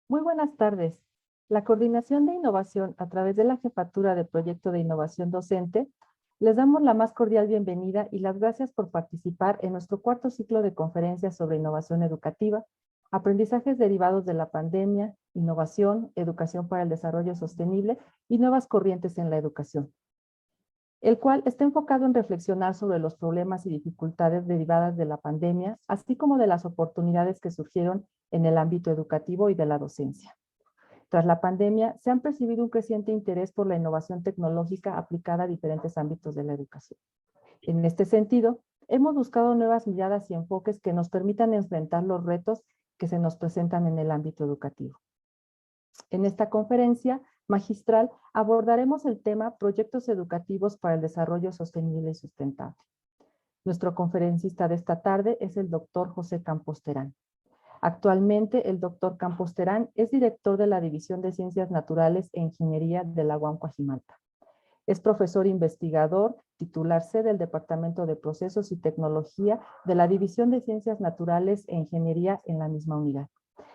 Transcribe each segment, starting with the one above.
Muy buenas tardes. La Coordinación de Innovación a través de la Jefatura de Proyecto de Innovación Docente, les damos la más cordial bienvenida y las gracias por participar en nuestro cuarto ciclo de conferencias sobre innovación educativa, aprendizajes derivados de la pandemia, innovación, educación para el desarrollo sostenible y nuevas corrientes en la educación, el cual está enfocado en reflexionar sobre los problemas y dificultades derivadas de la pandemia, así como de las oportunidades que surgieron en el ámbito educativo y de la docencia. Tras la pandemia, se han percibido un creciente interés por la innovación tecnológica aplicada a diferentes ámbitos de la educación. En este sentido, hemos buscado nuevas miradas y enfoques que nos permitan enfrentar los retos que se nos presentan en el ámbito educativo. En esta conferencia magistral abordaremos el tema Proyectos educativos para el desarrollo sostenible y sustentable. Nuestro conferencista de esta tarde es el doctor José Campos Terán. Actualmente, el doctor Campos Terán es director de la División de Ciencias Naturales e Ingeniería de la UAM Coajimalpa. Es profesor investigador, titular C del Departamento de Procesos y Tecnología de la División de Ciencias Naturales e Ingeniería en la misma unidad,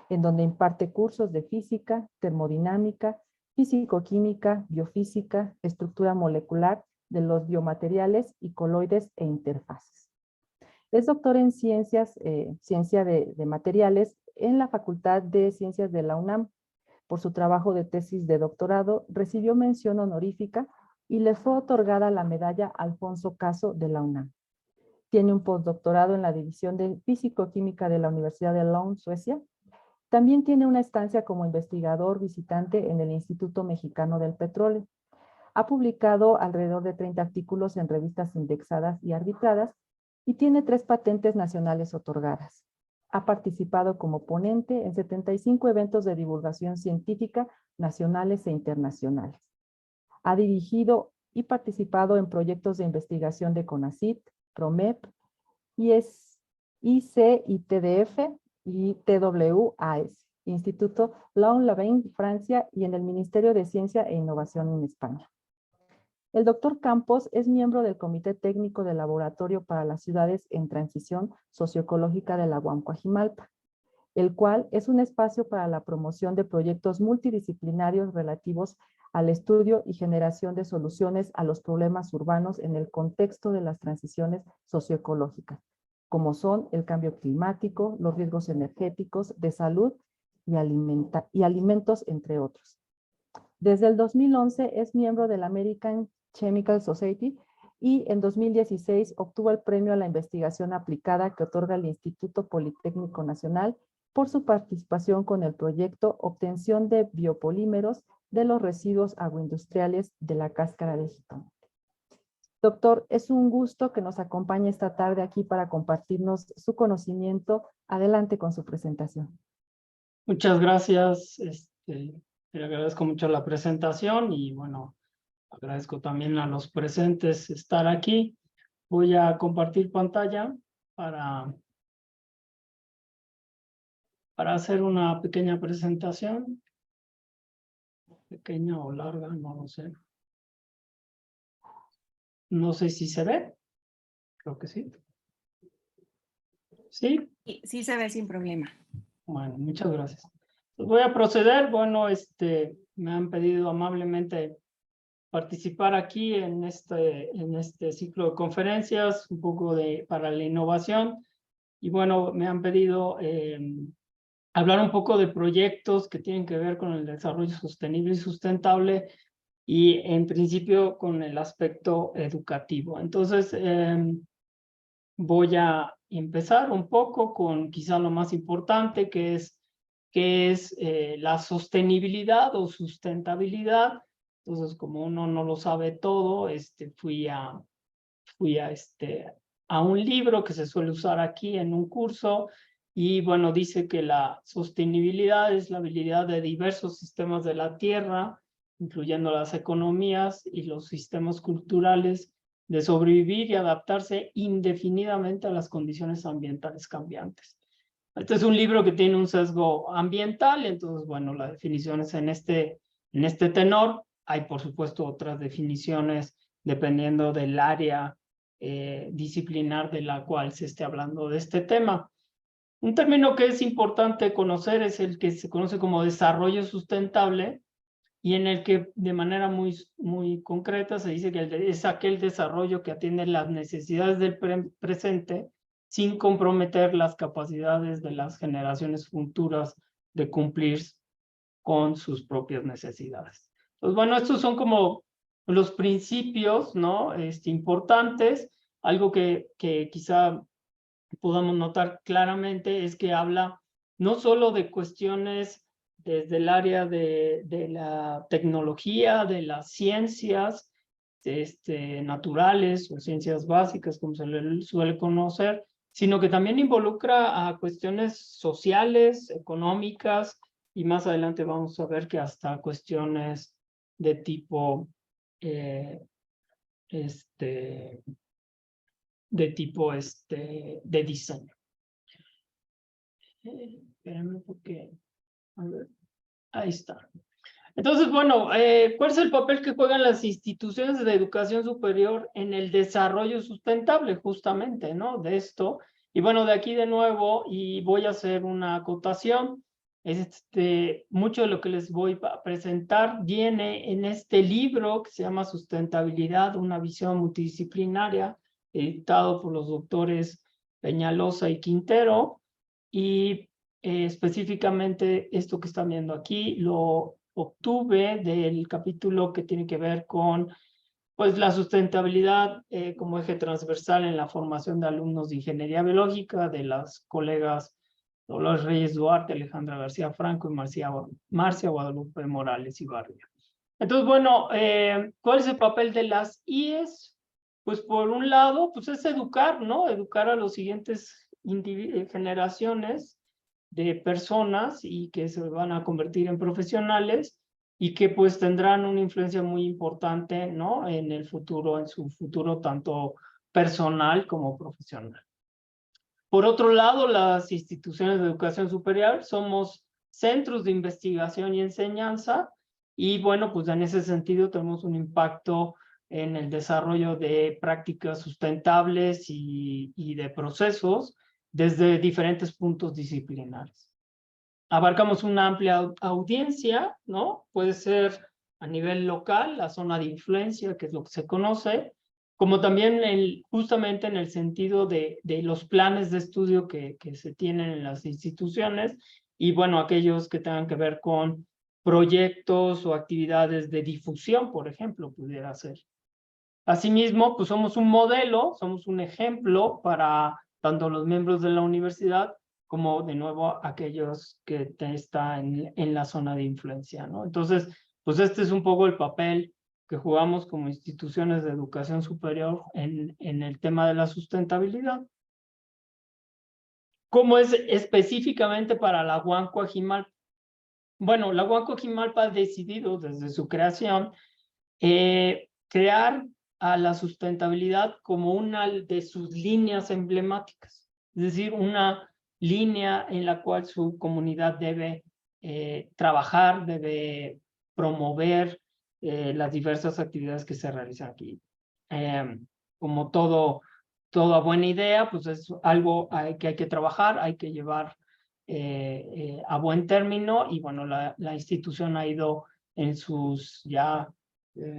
en donde imparte cursos de física, termodinámica, físico-química, biofísica, estructura molecular de los biomateriales y coloides e interfaces. Es doctor en ciencia de materiales en la Facultad de Ciencias de la UNAM. Por su trabajo de tesis de doctorado, recibió mención honorífica y le fue otorgada la medalla Alfonso Caso de la UNAM. Tiene un postdoctorado en la División de Físico-Química de la Universidad de Lund, Suecia. También tiene una estancia como investigador visitante en el Instituto Mexicano del Petróleo. Ha publicado alrededor de 30 artículos en revistas indexadas y arbitradas y tiene 3 patentes nacionales otorgadas. Ha participado como ponente en 75 eventos de divulgación científica nacionales e internacionales. Ha dirigido y participado en proyectos de investigación de CONACYT, PROMEP, ICITDF y TWAS, Instituto Laon Lavin, Francia, y en el Ministerio de Ciencia e Innovación en España. El doctor Campos es miembro del Comité Técnico del Laboratorio para las Ciudades en Transición Socioecológica de la UAM Coajimalpa, el cual es un espacio para la promoción de proyectos multidisciplinarios relativos al estudio y generación de soluciones a los problemas urbanos en el contexto de las transiciones socioecológicas, como son el cambio climático, los riesgos energéticos, de salud y alimentos, entre otros. Desde el 2011 es miembro del American Chemical Society y en 2016 obtuvo el premio a la investigación aplicada que otorga el Instituto Politécnico Nacional por su participación con el proyecto Obtención de biopolímeros de los residuos agroindustriales de la cáscara de jitomate. Doctor, es un gusto que nos acompañe esta tarde aquí para compartirnos su conocimiento. Adelante con su presentación. Muchas gracias. Le agradezco mucho la presentación y bueno, agradezco también a los presentes estar aquí. Voy a compartir pantalla para hacer una pequeña presentación. Pequeña o larga, no lo sé. No sé si se ve. Creo que sí. ¿Sí? Sí se ve sin problema. Bueno, muchas gracias. Voy a proceder. Bueno, me han pedido amablemente participar aquí en este ciclo de conferencias, un poco para la innovación. Y bueno, me han pedido hablar un poco de proyectos que tienen que ver con el desarrollo sostenible y sustentable y en principio con el aspecto educativo. Entonces, voy a empezar un poco con quizá lo más importante, que es la sostenibilidad o sustentabilidad. Entonces, como uno no lo sabe todo, fui a un libro que se suele usar aquí en un curso y bueno, dice que la sostenibilidad es la habilidad de diversos sistemas de la Tierra, incluyendo las economías y los sistemas culturales, de sobrevivir y adaptarse indefinidamente a las condiciones ambientales cambiantes. Este es un libro que tiene un sesgo ambiental, entonces, bueno, la definición es en este tenor. Hay, por supuesto, otras definiciones dependiendo del área disciplinar de la cual se esté hablando de este tema. Un término que es importante conocer es el que se conoce como desarrollo sustentable, y en el que de manera muy concreta se dice que es aquel desarrollo que atiende las necesidades del presente sin comprometer las capacidades de las generaciones futuras de cumplir con sus propias necesidades. Pues bueno, estos son como los principios, ¿no? Importantes. Algo que quizá podamos notar claramente es que habla no solo de cuestiones desde el área de la tecnología, de las ciencias naturales o ciencias básicas, como se le suele conocer, sino que también involucra a cuestiones sociales, económicas, y más adelante vamos a ver que hasta cuestiones de tipo de diseño. Espérenme porque, a ver, ahí está. Entonces, bueno, ¿cuál es el papel que juegan las instituciones de educación superior en el desarrollo sustentable, justamente, ¿no? De esto. Y bueno, de aquí de nuevo, y voy a hacer una acotación, mucho de lo que les voy a presentar viene en este libro que se llama Sustentabilidad, una visión multidisciplinaria, editado por los doctores Peñalosa y Quintero, y específicamente esto que están viendo aquí lo obtuve del capítulo que tiene que ver con pues, la sustentabilidad como eje transversal en la formación de alumnos de ingeniería biológica de las colegas Dolores Reyes Duarte, Alejandra García Franco y Marcia Guadalupe Morales Ibarria. Entonces, bueno, ¿cuál es el papel de las IES? Pues por un lado, pues es educar, ¿no? Educar a los siguientes generaciones de personas y que se van a convertir en profesionales y que pues tendrán una influencia muy importante, ¿no? En el futuro, en su futuro tanto personal como profesional. Por otro lado, las instituciones de educación superior somos centros de investigación y enseñanza y bueno, pues en ese sentido tenemos un impacto en el desarrollo de prácticas sustentables y de procesos desde diferentes puntos disciplinares. Abarcamos una amplia audiencia, ¿no? Puede ser a nivel local, la zona de influencia, que es lo que se conoce, como también justamente en el sentido de los planes de estudio que se tienen en las instituciones y, bueno, aquellos que tengan que ver con proyectos o actividades de difusión, por ejemplo, pudiera ser. Asimismo, pues somos un modelo, somos un ejemplo para tanto los miembros de la universidad como, de nuevo, aquellos que están en la zona de influencia, ¿no? Entonces, pues este es un poco el papel que jugamos como instituciones de educación superior en el tema de la sustentabilidad. ¿Cómo es específicamente para la UAM Coajimalpa? Bueno, la UAM Coajimalpa ha decidido desde su creación crear a la sustentabilidad como una de sus líneas emblemáticas, es decir, una línea en la cual su comunidad debe trabajar, debe promover las diversas actividades que se realizan aquí. Como toda buena idea, pues es algo que hay que trabajar, hay que llevar a buen término y bueno, la institución ha ido en sus ya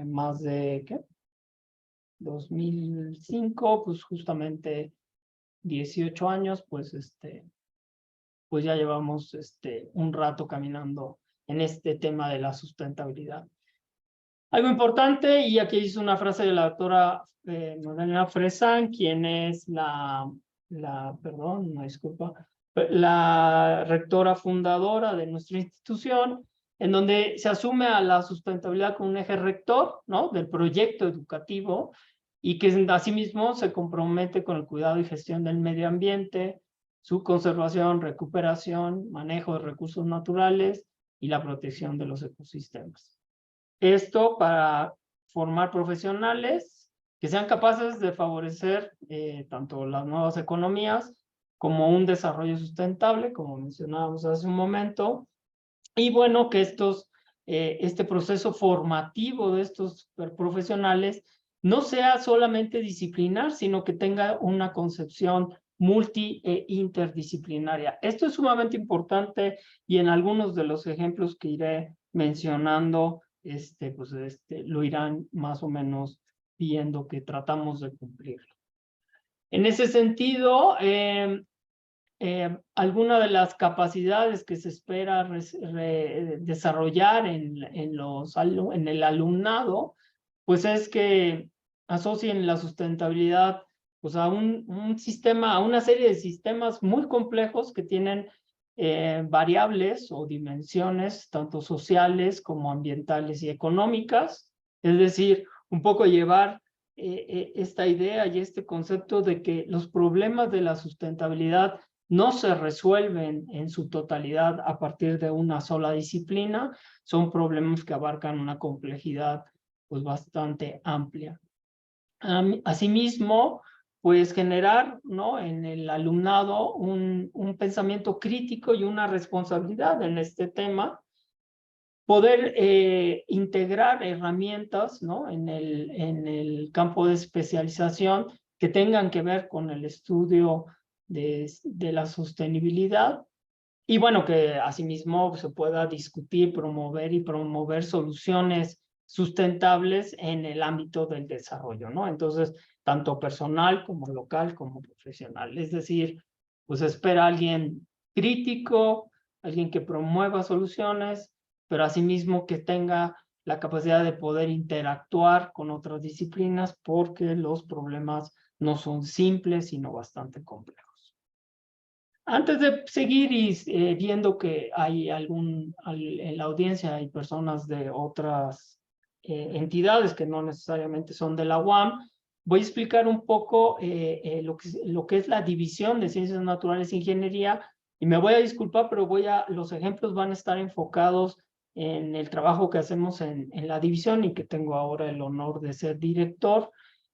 más de, ¿qué? 2005, pues justamente 18 años, pues pues ya llevamos un rato caminando en este tema de la sustentabilidad. Algo importante, y aquí hice una frase de la doctora Magdalena Fresán, quien es perdón, una disculpa, la rectora fundadora de nuestra institución, en donde se asume a la sustentabilidad como un eje rector, ¿no? Del proyecto educativo y que asimismo se compromete con el cuidado y gestión del medio ambiente, su conservación, recuperación, manejo de recursos naturales y la protección de los ecosistemas. Esto para formar profesionales que sean capaces de favorecer tanto las nuevas economías como un desarrollo sustentable, como mencionábamos hace un momento, y bueno, que este proceso formativo de estos profesionales no sea solamente disciplinar, sino que tenga una concepción multi e interdisciplinaria. Esto es sumamente importante y en algunos de los ejemplos que iré mencionando, lo irán más o menos viendo que tratamos de cumplirlo. En ese sentido, alguna de las capacidades que se espera desarrollar en el alumnado, pues es que asocien la sustentabilidad pues a un sistema, a una serie de sistemas muy complejos que tienen variables o dimensiones, tanto sociales como ambientales y económicas. Es decir, un poco llevar esta idea y este concepto de que los problemas de la sustentabilidad no se resuelven en su totalidad a partir de una sola disciplina, son problemas que abarcan una complejidad pues bastante amplia. Asimismo, pues generar, ¿no?, en el alumnado un pensamiento crítico y una responsabilidad en este tema, poder integrar herramientas, ¿no?, en el campo de especialización que tengan que ver con el estudio de la sostenibilidad y bueno, que asimismo se pueda discutir, promover soluciones sustentables en el ámbito del desarrollo, ¿no? Entonces, tanto personal como local como profesional. Es decir, pues espera alguien crítico, alguien que promueva soluciones, pero asimismo que tenga la capacidad de poder interactuar con otras disciplinas porque los problemas no son simples, sino bastante complejos. Antes de seguir y viendo que hay en la audiencia hay personas de otras entidades que no necesariamente son de la UAM, voy a explicar un poco lo que es la división de Ciencias Naturales e Ingeniería y me voy a disculpar, pero los ejemplos van a estar enfocados en el trabajo que hacemos en la división y que tengo ahora el honor de ser director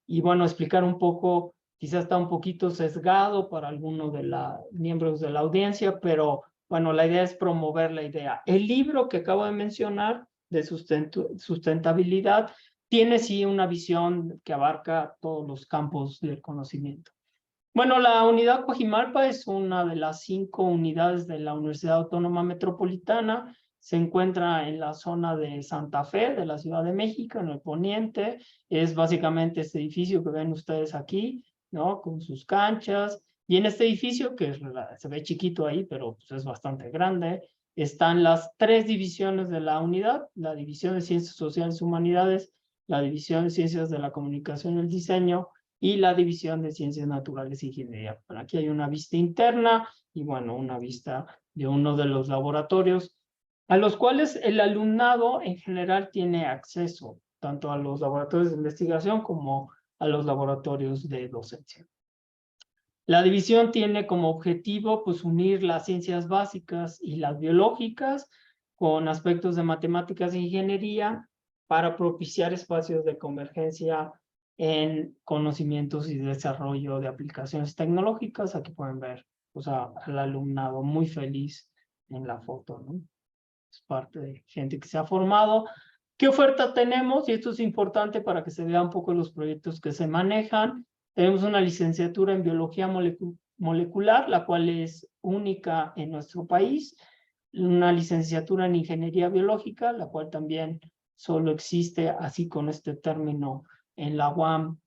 y bueno, explicar un poco. Quizás está un poquito sesgado para algunos de los miembros de la audiencia, pero bueno, la idea es promover la idea. El libro que acabo de mencionar de sustentabilidad tiene sí una visión que abarca todos los campos del conocimiento. Bueno, la unidad Coajimalpa es una de las 5 unidades de la Universidad Autónoma Metropolitana. Se encuentra en la zona de Santa Fe, de la Ciudad de México, en el poniente. Es básicamente este edificio que ven ustedes aquí, ¿no?, con sus canchas. Y en este edificio, que se ve chiquito ahí, pero pues es bastante grande, están las 3 divisiones de la unidad: la División de Ciencias Sociales y Humanidades, la División de Ciencias de la Comunicación y el Diseño, y la División de Ciencias Naturales e Ingeniería. Bueno, aquí hay una vista interna y, bueno, una vista de uno de los laboratorios a los cuales el alumnado en general tiene acceso, tanto a los laboratorios de investigación como a los laboratorios de docencia. La división tiene como objetivo pues, unir las ciencias básicas y las biológicas con aspectos de matemáticas e ingeniería para propiciar espacios de convergencia en conocimientos y desarrollo de aplicaciones tecnológicas. Aquí pueden ver pues, al alumnado muy feliz en la foto, ¿no? Es parte de gente que se ha formado. ¿Qué oferta tenemos? Y esto es importante para que se vean un poco los proyectos que se manejan. Tenemos una licenciatura en Biología Molecular, la cual es única en nuestro país. Una licenciatura en Ingeniería Biológica, la cual también solo existe así con este término en la UAM,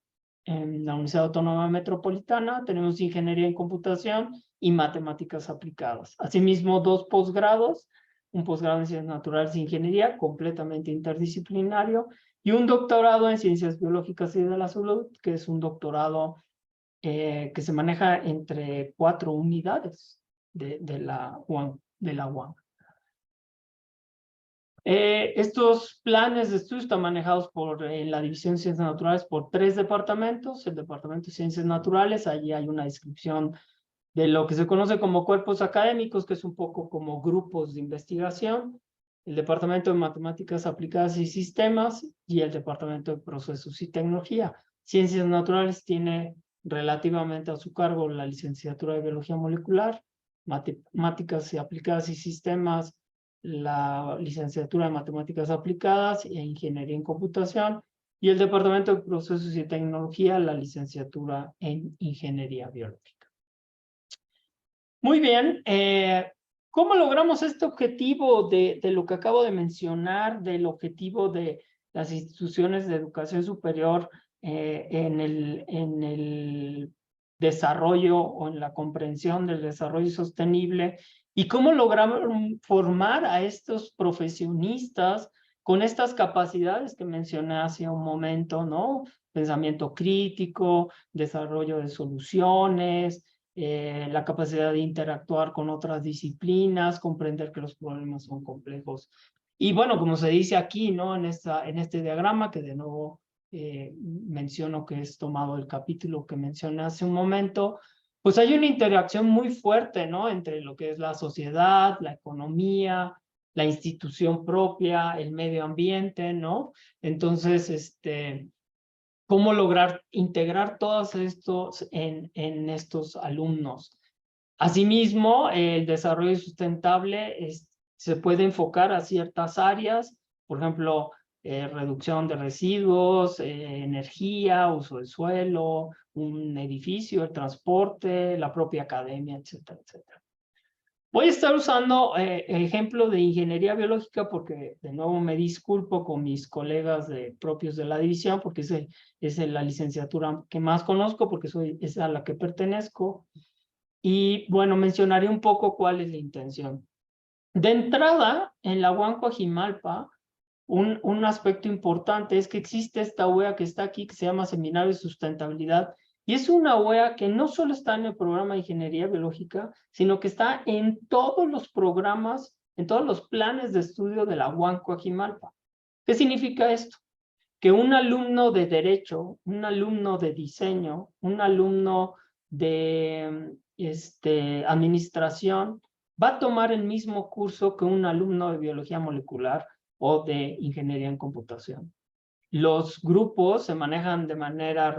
en la Universidad Autónoma Metropolitana. Tenemos Ingeniería en Computación y Matemáticas Aplicadas. Asimismo, 2 posgrados, un posgrado en Ciencias Naturales e Ingeniería, completamente interdisciplinario, y un doctorado en Ciencias Biológicas y de la Salud, que es un doctorado que se maneja entre 4 unidades de la UAM. Estos planes de estudio están manejados en la División de Ciencias Naturales por 3 departamentos. El Departamento de Ciencias Naturales, allí hay una descripción de lo que se conoce como cuerpos académicos, que es un poco como grupos de investigación, el Departamento de Matemáticas Aplicadas y Sistemas y el Departamento de Procesos y Tecnología. Ciencias Naturales tiene relativamente a su cargo la licenciatura de Biología Molecular, Matemáticas Aplicadas y Sistemas, la licenciatura de Matemáticas Aplicadas e Ingeniería en Computación, y el Departamento de Procesos y Tecnología, la licenciatura en Ingeniería Biológica. Muy bien. ¿Cómo logramos este objetivo de lo que acabo de mencionar, del objetivo de las instituciones de educación superior en el desarrollo o en la comprensión del desarrollo sostenible? ¿Y cómo logramos formar a estos profesionistas con estas capacidades que mencioné hace un momento, ¿no? Pensamiento crítico, desarrollo de soluciones, la capacidad de interactuar con otras disciplinas, comprender que los problemas son complejos. Y bueno, como se dice aquí, ¿no? En este diagrama, que de nuevo menciono que es tomado del capítulo que mencioné hace un momento, pues hay una interacción muy fuerte, ¿no? Entre lo que es la sociedad, la economía, la institución propia, el medio ambiente, ¿no? Entonces, cómo lograr integrar todos estos en estos alumnos. Asimismo, el desarrollo sustentable se puede enfocar a ciertas áreas, por ejemplo, reducción de residuos, energía, uso del suelo, un edificio, el transporte, la propia academia, etcétera, etcétera. Voy a estar usando ejemplo de ingeniería biológica porque de nuevo me disculpo con mis colegas propios de la división porque es la licenciatura que más conozco porque es a la que pertenezco. Y bueno, mencionaré un poco cuál es la intención. De entrada, en la UAM Coajimalpa, un aspecto importante es que existe esta UEA que está aquí que se llama Seminario de Sustentabilidad. Y es una UEA que no solo está en el programa de Ingeniería Biológica, sino que está en todos los programas, en todos los planes de estudio de la UAM Coajimalpa. ¿Qué significa esto? Que un alumno de Derecho, un alumno de Diseño, un alumno de Administración, va a tomar el mismo curso que un alumno de Biología Molecular o de Ingeniería en Computación. Los grupos se manejan de manera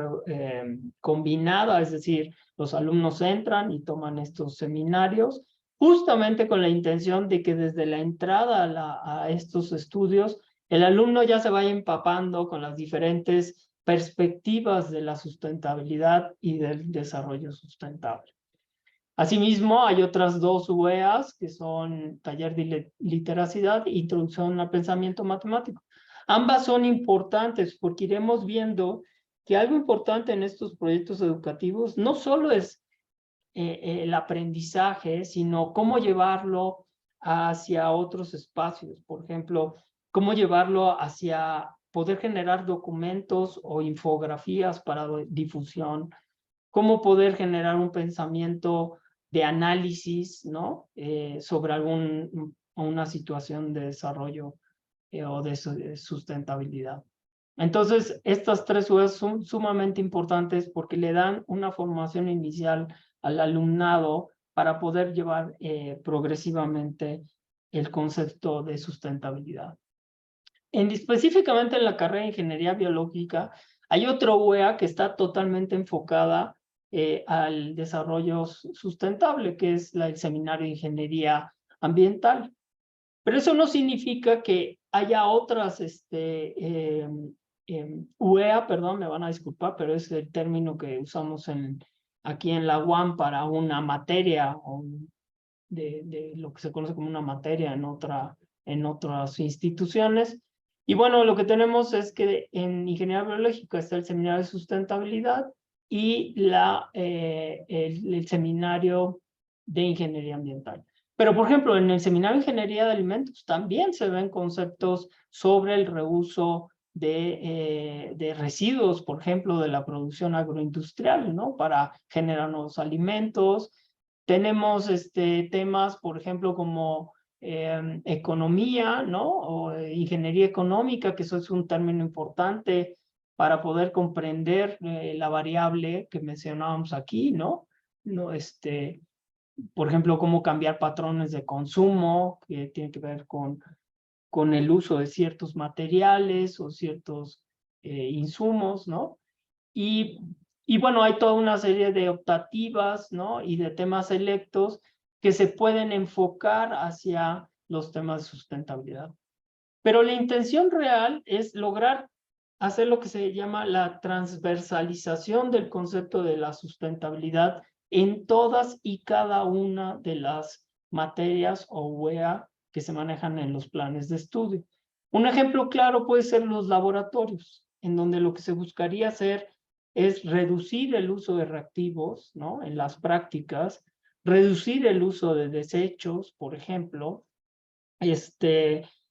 combinada, es decir, los alumnos entran y toman estos seminarios justamente con la intención de que desde la entrada a estos estudios el alumno ya se vaya empapando con las diferentes perspectivas de la sustentabilidad y del desarrollo sustentable. Asimismo, hay otras dos UEAs que son Taller de Literacidad e Introducción al Pensamiento Matemático. Ambas son importantes porque iremos viendo que algo importante en estos proyectos educativos no solo es el aprendizaje, sino cómo llevarlo hacia otros espacios. Por ejemplo, cómo llevarlo hacia poder generar documentos o infografías para difusión, cómo poder generar un pensamiento de análisis, ¿no? Sobre una situación de desarrollo o de sustentabilidad. Entonces, estas tres UEs son sumamente importantes porque le dan una formación inicial al alumnado para poder llevar progresivamente el concepto de sustentabilidad. Específicamente en la carrera de Ingeniería Biológica, hay otra UEA que está totalmente enfocada al desarrollo sustentable, que es el Seminario de Ingeniería Ambiental. Pero eso no significa que haya otras UEA, perdón, me van a disculpar, pero es el término que usamos aquí en la UAM para una materia de lo que se conoce como una materia en otras instituciones. Y bueno, lo que tenemos es que en Ingeniería Biológica está el Seminario de Sustentabilidad y el Seminario de Ingeniería Ambiental. Pero, por ejemplo, en el Seminario de Ingeniería de Alimentos también se ven conceptos sobre el reuso de residuos, por ejemplo, de la producción agroindustrial, ¿no? Para generar nuevos alimentos. Tenemos temas, por ejemplo, como economía, ¿no? O ingeniería económica, que eso es un término importante para poder comprender la variable que mencionábamos aquí, ¿no? Por ejemplo, cómo cambiar patrones de consumo, que tiene que ver con el uso de ciertos materiales o ciertos insumos, ¿no? Y bueno, hay toda una serie de optativas, ¿no? Y de temas selectos que se pueden enfocar hacia los temas de sustentabilidad. Pero la intención real es lograr hacer lo que se llama la transversalización del concepto de la sustentabilidad en todas y cada una de las materias o UEA que se manejan en los planes de estudio. Un ejemplo claro puede ser los laboratorios, en donde lo que se buscaría hacer es reducir el uso de reactivos, ¿no? En las prácticas, reducir el uso de desechos, por ejemplo,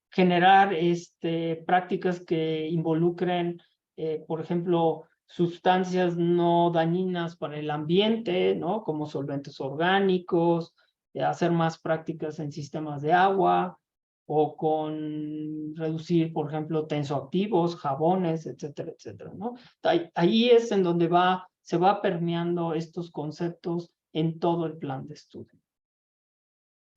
generar prácticas que involucren, por ejemplo, sustancias no dañinas para el ambiente, ¿no? Como solventes orgánicos, hacer más prácticas en sistemas de agua, o con reducir, por ejemplo, tensoactivos, jabones, etcétera, etcétera, ¿no? Ahí es en donde se va permeando estos conceptos en todo el plan de estudio.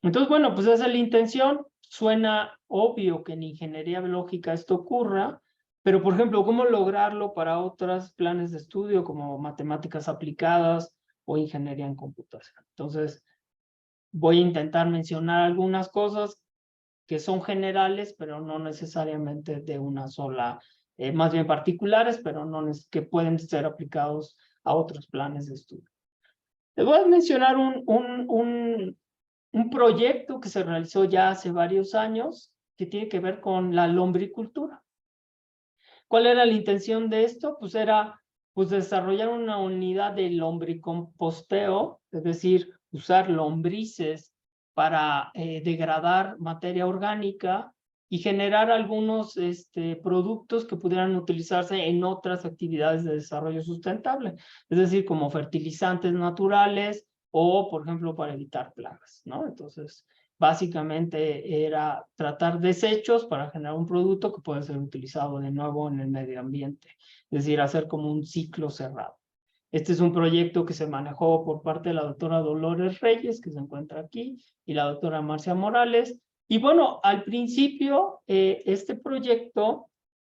Entonces, bueno, pues esa es la intención. Suena obvio que en ingeniería biológica esto ocurra, pero, por ejemplo, ¿cómo lograrlo para otros planes de estudio como matemáticas aplicadas o ingeniería en computación? Entonces, voy a intentar mencionar algunas cosas que son generales, pero no necesariamente de una sola, más bien particulares, pero no que pueden ser aplicados a otros planes de estudio. Les voy a mencionar un proyecto que se realizó ya hace varios años que tiene que ver con la lombricultura. ¿Cuál era la intención de esto? Pues era desarrollar una unidad de lombricomposteo, es decir, usar lombrices para degradar materia orgánica y generar algunos productos que pudieran utilizarse en otras actividades de desarrollo sustentable, es decir, como fertilizantes naturales o, por ejemplo, para evitar plagas, ¿no? Entonces, básicamente era tratar desechos para generar un producto que puede ser utilizado de nuevo en el medio ambiente, es decir, hacer como un ciclo cerrado. Este es un proyecto que se manejó por parte de la doctora Dolores Reyes, que se encuentra aquí, y la doctora Marcia Morales. Y bueno, al principio, este proyecto,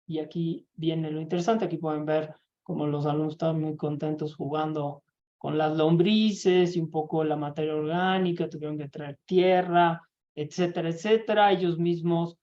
y aquí viene lo interesante, aquí pueden ver cómo los alumnos estaban muy contentos jugando con las lombrices y un poco la materia orgánica, tuvieron que traer tierra, etcétera, etcétera. Ellos mismos,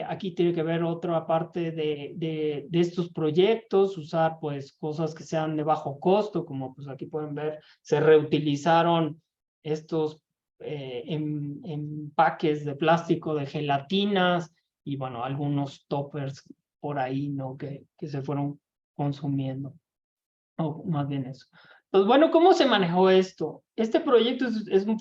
aquí tiene que ver otra parte de estos proyectos, usar pues cosas que sean de bajo costo, como pues aquí pueden ver, se reutilizaron estos empaques de plástico de gelatinas y bueno, algunos toppers por ahí, ¿no? Que se fueron consumiendo, o más bien eso. Pues bueno, ¿cómo se manejó esto? Este proyecto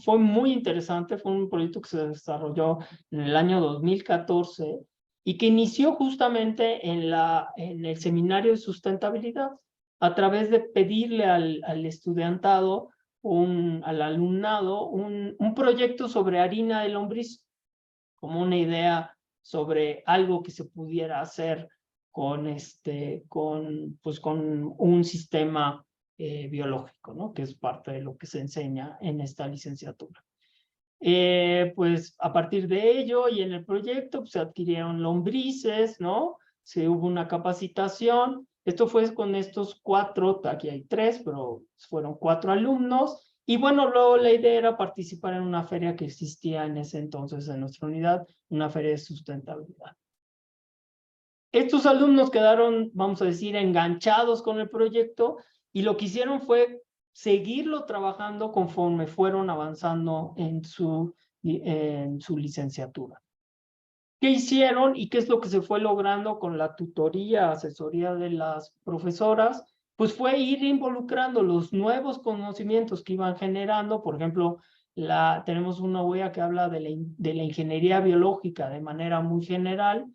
fue muy interesante, fue un proyecto que se desarrolló en el año 2014 y que inició justamente en el seminario de sustentabilidad a través de pedirle al estudiantado, al alumnado, un proyecto sobre harina de lombriz, como una idea sobre algo que se pudiera hacer con un sistema biológico, ¿no? Que es parte de lo que se enseña en esta licenciatura. Pues a partir de ello y en el proyecto pues, se adquirieron lombrices, ¿no? Hubo una capacitación. Esto fue con estos 4, aquí hay 3, pero fueron 4 alumnos. Y bueno, luego la idea era participar en una feria que existía en ese entonces en nuestra unidad, una feria de sustentabilidad. Estos alumnos quedaron, vamos a decir, enganchados con el proyecto y lo que hicieron fue seguirlo trabajando conforme fueron avanzando en su licenciatura. ¿Qué hicieron y qué es lo que se fue logrando con la tutoría, asesoría de las profesoras? Pues fue ir involucrando los nuevos conocimientos que iban generando. Por ejemplo, tenemos una UEA que habla de la ingeniería biológica de manera muy general,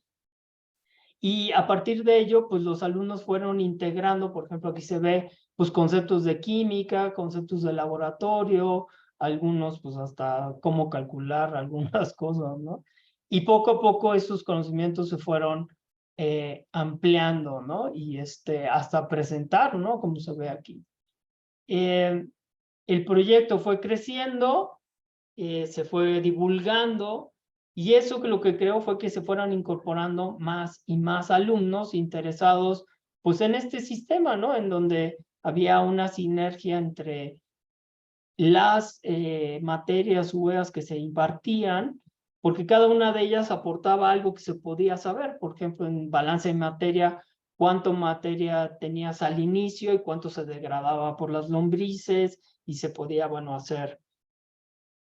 y a partir de ello, pues los alumnos fueron integrando, por ejemplo, aquí se ve, pues conceptos de química, conceptos de laboratorio, algunos, pues hasta cómo calcular algunas cosas, ¿no? Y poco a poco esos conocimientos se fueron ampliando, ¿no? Y hasta presentar, ¿no? Como se ve aquí. El proyecto fue creciendo, se fue divulgando, y eso que lo que creó fue que se fueran incorporando más y más alumnos interesados pues en este sistema, ¿no? En donde había una sinergia entre las materias UEAs que se impartían, porque cada una de ellas aportaba algo que se podía saber. Por ejemplo, en balance de materia, cuánto materia tenías al inicio y cuánto se degradaba por las lombrices, y se podía, bueno, hacer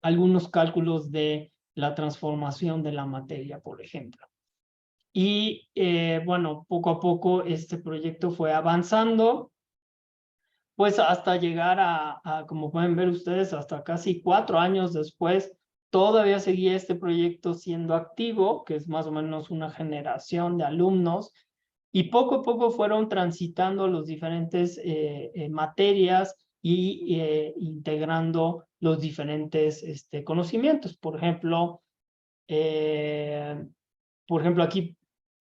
algunos cálculos de la transformación de la materia, por ejemplo. Y bueno, poco a poco este proyecto fue avanzando, pues hasta llegar como pueden ver ustedes, hasta casi 4 años después, todavía seguía este proyecto siendo activo, que es más o menos una generación de alumnos, y poco a poco fueron transitando los diferentes materias y integrando los diferentes conocimientos. Por ejemplo, aquí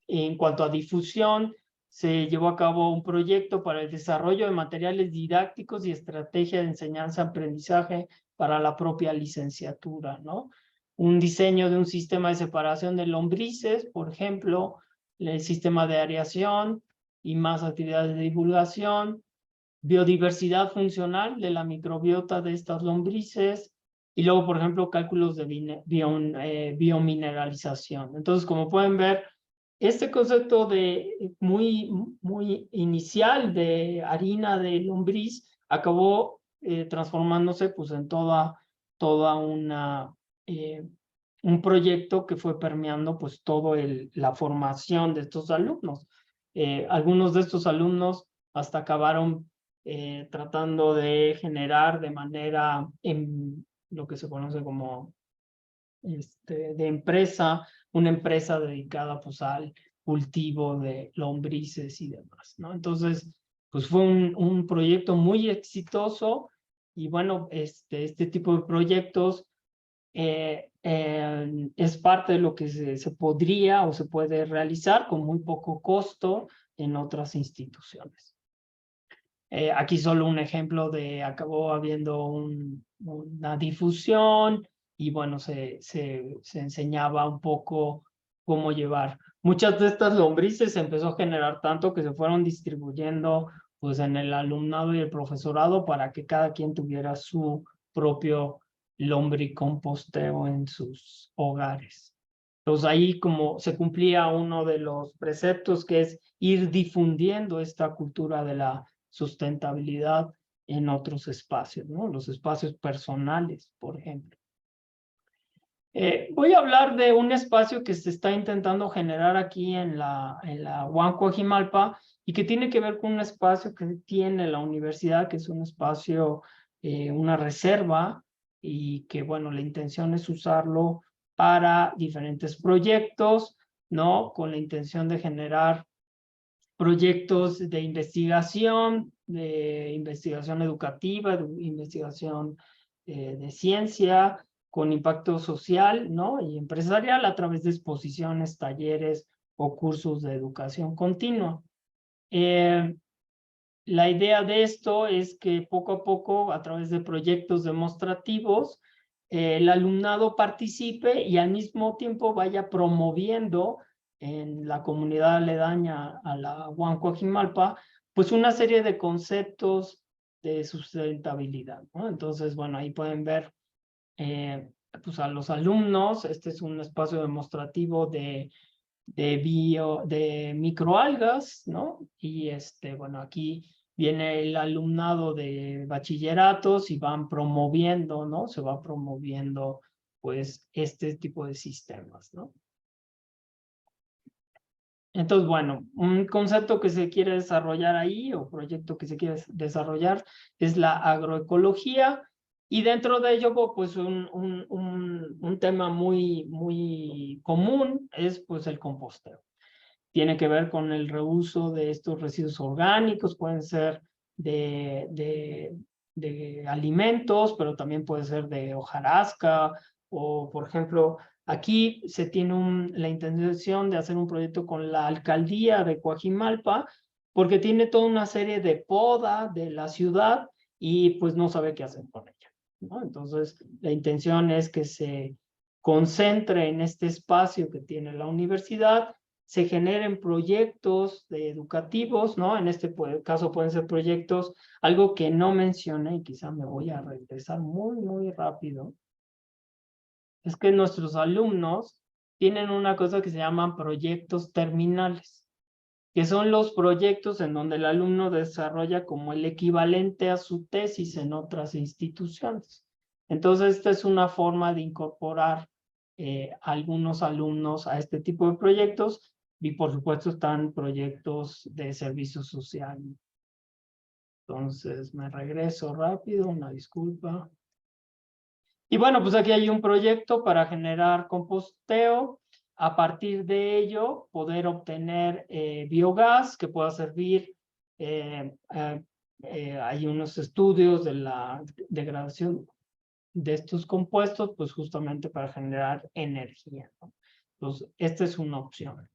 en cuanto a difusión, se llevó a cabo un proyecto para el desarrollo de materiales didácticos y estrategia de enseñanza-aprendizaje para la propia licenciatura, ¿no? Un diseño de un sistema de separación de lombrices, por ejemplo, el sistema de areación y más actividades de divulgación, biodiversidad funcional de la microbiota de estas lombrices, y luego, por ejemplo, cálculos de biomineralización. Entonces, como pueden ver, este concepto muy inicial de harina de lombriz acabó transformándose pues en toda un proyecto que fue permeando pues la formación de estos alumnos. Algunos de estos alumnos hasta acabaron tratando de generar de manera en lo que se conoce como de empresa, una empresa dedicada pues al cultivo de lombrices y demás, ¿no? Entonces, pues fue un proyecto muy exitoso y bueno, este tipo de proyectos es parte de lo que se podría o se puede realizar con muy poco costo en otras instituciones. Aquí solo un ejemplo de acabó habiendo una difusión y bueno, se enseñaba un poco cómo llevar. Muchas de estas lombrices se empezó a generar tanto que se fueron distribuyendo pues en el alumnado y el profesorado para que cada quien tuviera su propio lombricomposteo en sus hogares. Entonces ahí como se cumplía uno de los preceptos que es ir difundiendo esta cultura de la sustentabilidad en otros espacios, ¿no? Los espacios personales, por ejemplo. Voy a hablar de un espacio que se está intentando generar aquí en la UAM Coajimalpa y que tiene que ver con un espacio que tiene la universidad, que es un espacio, una reserva, y que, bueno, la intención es usarlo para diferentes proyectos, ¿no? Con la intención de generar proyectos de investigación educativa, de investigación de ciencia, con impacto social, ¿no? Y empresarial a través de exposiciones, talleres o cursos de educación continua. La idea de esto es que poco a poco, a través de proyectos demostrativos, el alumnado participe y al mismo tiempo vaya promoviendo en la comunidad aledaña a la UAM Coajimalpa, pues una serie de conceptos de sustentabilidad, ¿no? Entonces, bueno, ahí pueden ver pues a los alumnos. Este es un espacio demostrativo de microalgas, ¿no? Y bueno, aquí viene el alumnado de bachilleratos y van promoviendo, ¿no? Se va promoviendo, pues, este tipo de sistemas, ¿no? Entonces, bueno, un concepto que se quiere desarrollar ahí, o proyecto que se quiere desarrollar, es la agroecología, y dentro de ello, pues, un tema muy común es, pues, el composteo. Tiene que ver con el reuso de estos residuos orgánicos, pueden ser de alimentos, pero también puede ser de hojarasca, o por ejemplo, aquí se tiene la intención de hacer un proyecto con la alcaldía de Coajimalpa, porque tiene toda una serie de poda de la ciudad y pues no sabe qué hacer con ella, ¿no? Entonces, la intención es que se concentre en este espacio que tiene la universidad, se generen proyectos educativos, ¿no? En este caso pueden ser proyectos, algo que no mencioné y quizá me voy a regresar muy rápido, es que nuestros alumnos tienen una cosa que se llaman proyectos terminales. que son los proyectos en donde el alumno desarrolla como el equivalente a su tesis en otras instituciones. Entonces, esta es una forma de incorporar algunos alumnos a este tipo de proyectos, y por supuesto están proyectos de servicio social. Entonces, me regreso rápido, una disculpa. Y bueno, pues aquí hay un proyecto para generar composteo. A partir de ello, poder obtener biogás que pueda servir. Hay unos estudios de la degradación de estos compuestos, pues justamente para generar energía, ¿no? Entonces, esta es una opción.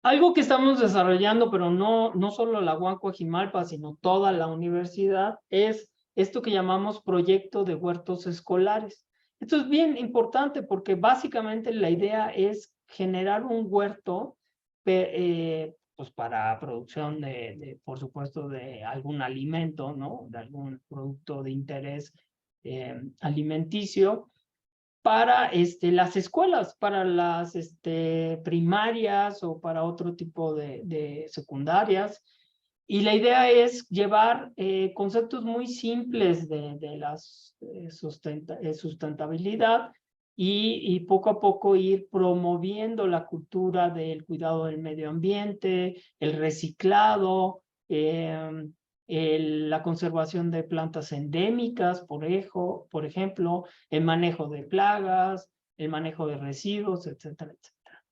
Algo que estamos desarrollando, pero no solo la UAM Coajimalpa, sino toda la universidad, es esto que llamamos proyecto de huertos escolares. Esto es bien importante porque básicamente la idea es generar un huerto pues para producción por supuesto, de algún alimento, ¿no? De algún producto de interés alimenticio, para las escuelas, para las primarias o para otro tipo de secundarias. Y la idea es llevar conceptos muy simples de la sustentabilidad y poco a poco ir promoviendo la cultura del cuidado del medio ambiente, el reciclado, la conservación de plantas endémicas, por ejemplo, el manejo de plagas, el manejo de residuos, etcétera, etcétera.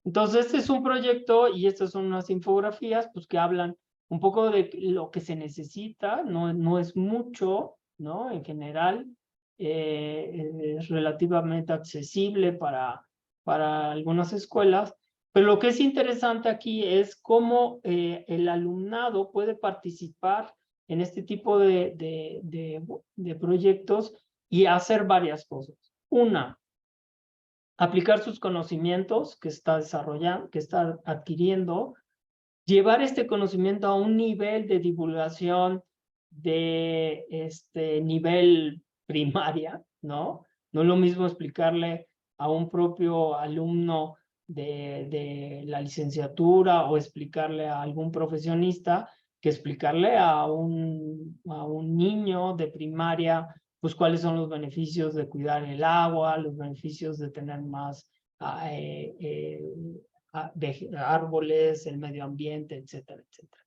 Entonces, este es un proyecto y estas son unas infografías pues, que hablan un poco de lo que se necesita, no es mucho, ¿no? En general, es relativamente accesible para algunas escuelas, pero lo que es interesante aquí es cómo el alumnado puede participar en este tipo de proyectos y hacer varias cosas. Una, aplicar sus conocimientos que está desarrollando, que está adquiriendo, llevar este conocimiento a un nivel de divulgación de nivel primaria, ¿no? No es lo mismo explicarle a un propio alumno de la licenciatura o explicarle a algún profesionista que explicarle a un niño de primaria, pues cuáles son los beneficios de cuidar el agua, los beneficios de tener más de árboles, el medio ambiente, etcétera, etcétera.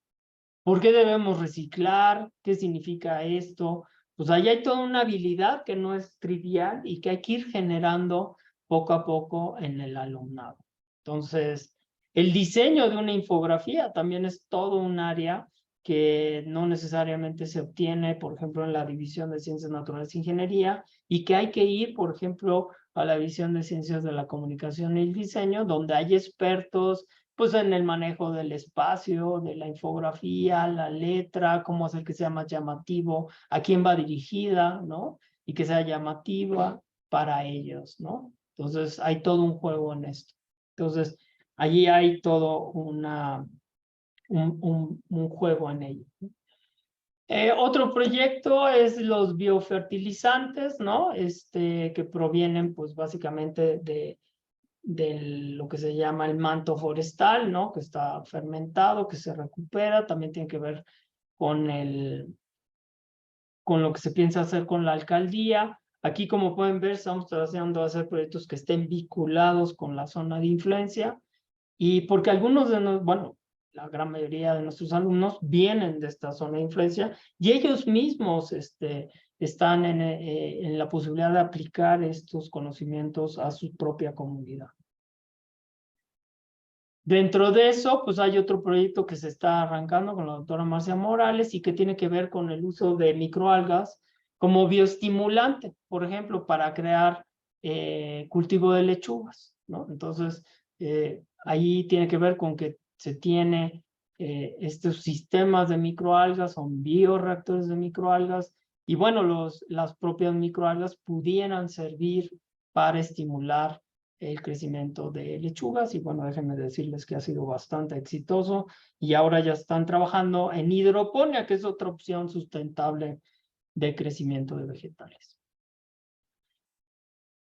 ¿Por qué debemos reciclar? ¿Qué significa esto? Pues ahí hay toda una habilidad que no es trivial y que hay que ir generando poco a poco en el alumnado. Entonces, el diseño de una infografía también es todo un área que no necesariamente se obtiene, por ejemplo, en la división de Ciencias Naturales e Ingeniería, y que hay que ir, por ejemplo, a la división de Ciencias de la Comunicación y el Diseño, donde hay expertos pues en el manejo del espacio, de la infografía, la letra, cómo hacer que sea más llamativo, a quién va dirigida, ¿no? Y que sea llamativa para ellos, ¿no? Entonces, hay todo un juego en esto. Entonces, allí hay todo un juego en ello. Otro proyecto es los biofertilizantes, ¿no? Que provienen, pues, básicamente de lo que se llama el manto forestal, ¿no? Que está fermentado, que se recupera. También tiene que ver con lo que se piensa hacer con la alcaldía. Aquí, como pueden ver, estamos tratando de hacer proyectos que estén vinculados con la zona de influencia, y porque algunos de nosotros, bueno, la gran mayoría de nuestros alumnos vienen de esta zona de influencia y ellos mismos están en la posibilidad de aplicar estos conocimientos a su propia comunidad. Dentro de eso, pues hay otro proyecto que se está arrancando con la doctora Marcia Morales y que tiene que ver con el uso de microalgas como bioestimulante, por ejemplo, para crear cultivo de lechugas, ¿no? Entonces, ahí tiene que ver con que se tiene estos sistemas de microalgas, son bioreactores de microalgas, y bueno, las propias microalgas pudieran servir para estimular el crecimiento de lechugas, y bueno, déjenme decirles que ha sido bastante exitoso, y ahora ya están trabajando en hidroponía, que es otra opción sustentable de crecimiento de vegetales.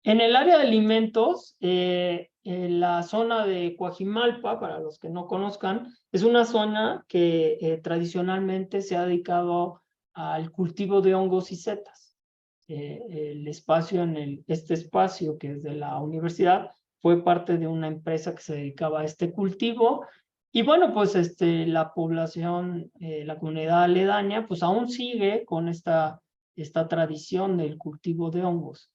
En el área de alimentos, en la zona de Coajimalpa, para los que no conozcan, es una zona que tradicionalmente se ha dedicado al cultivo de hongos y setas. El espacio este espacio que es de la universidad fue parte de una empresa que se dedicaba a este cultivo. Y bueno, pues la población, la comunidad aledaña, pues aún sigue con esta tradición del cultivo de hongos.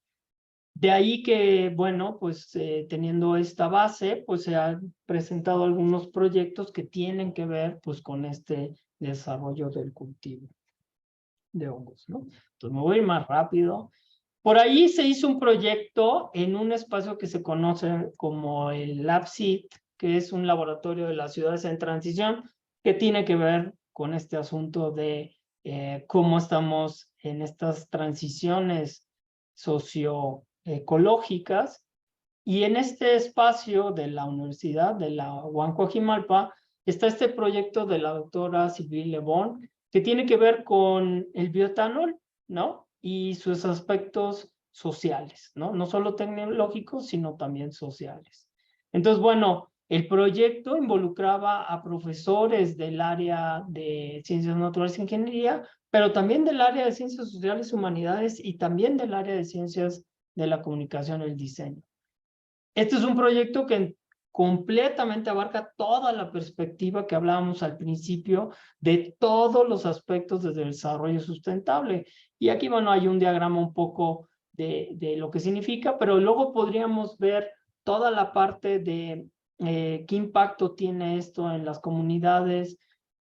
De ahí que, bueno, pues teniendo esta base, pues se han presentado algunos proyectos que tienen que ver pues con este desarrollo del cultivo de hongos, ¿no? Entonces me voy a ir más rápido. Por ahí se hizo un proyecto en un espacio que se conoce como el LabSit, que es un laboratorio de las ciudades en transición, que tiene que ver con este asunto de cómo estamos en estas transiciones socioecológicas. Y en este espacio de la Universidad de la UAM Coajimalpa está este proyecto de la doctora Sylvie Le Bon, que tiene que ver con el bioetanol, ¿no? Y sus aspectos sociales, ¿no? No solo tecnológicos, sino también sociales. Entonces, bueno, el proyecto involucraba a profesores del área de Ciencias Naturales e Ingeniería, pero también del área de Ciencias Sociales y Humanidades y también del área de Ciencias de la Comunicación y el Diseño. Este es un proyecto que completamente abarca toda la perspectiva que hablábamos al principio de todos los aspectos del desarrollo sustentable. Y aquí, bueno, hay un diagrama un poco de lo que significa, pero luego podríamos ver toda la parte de qué impacto tiene esto en las comunidades,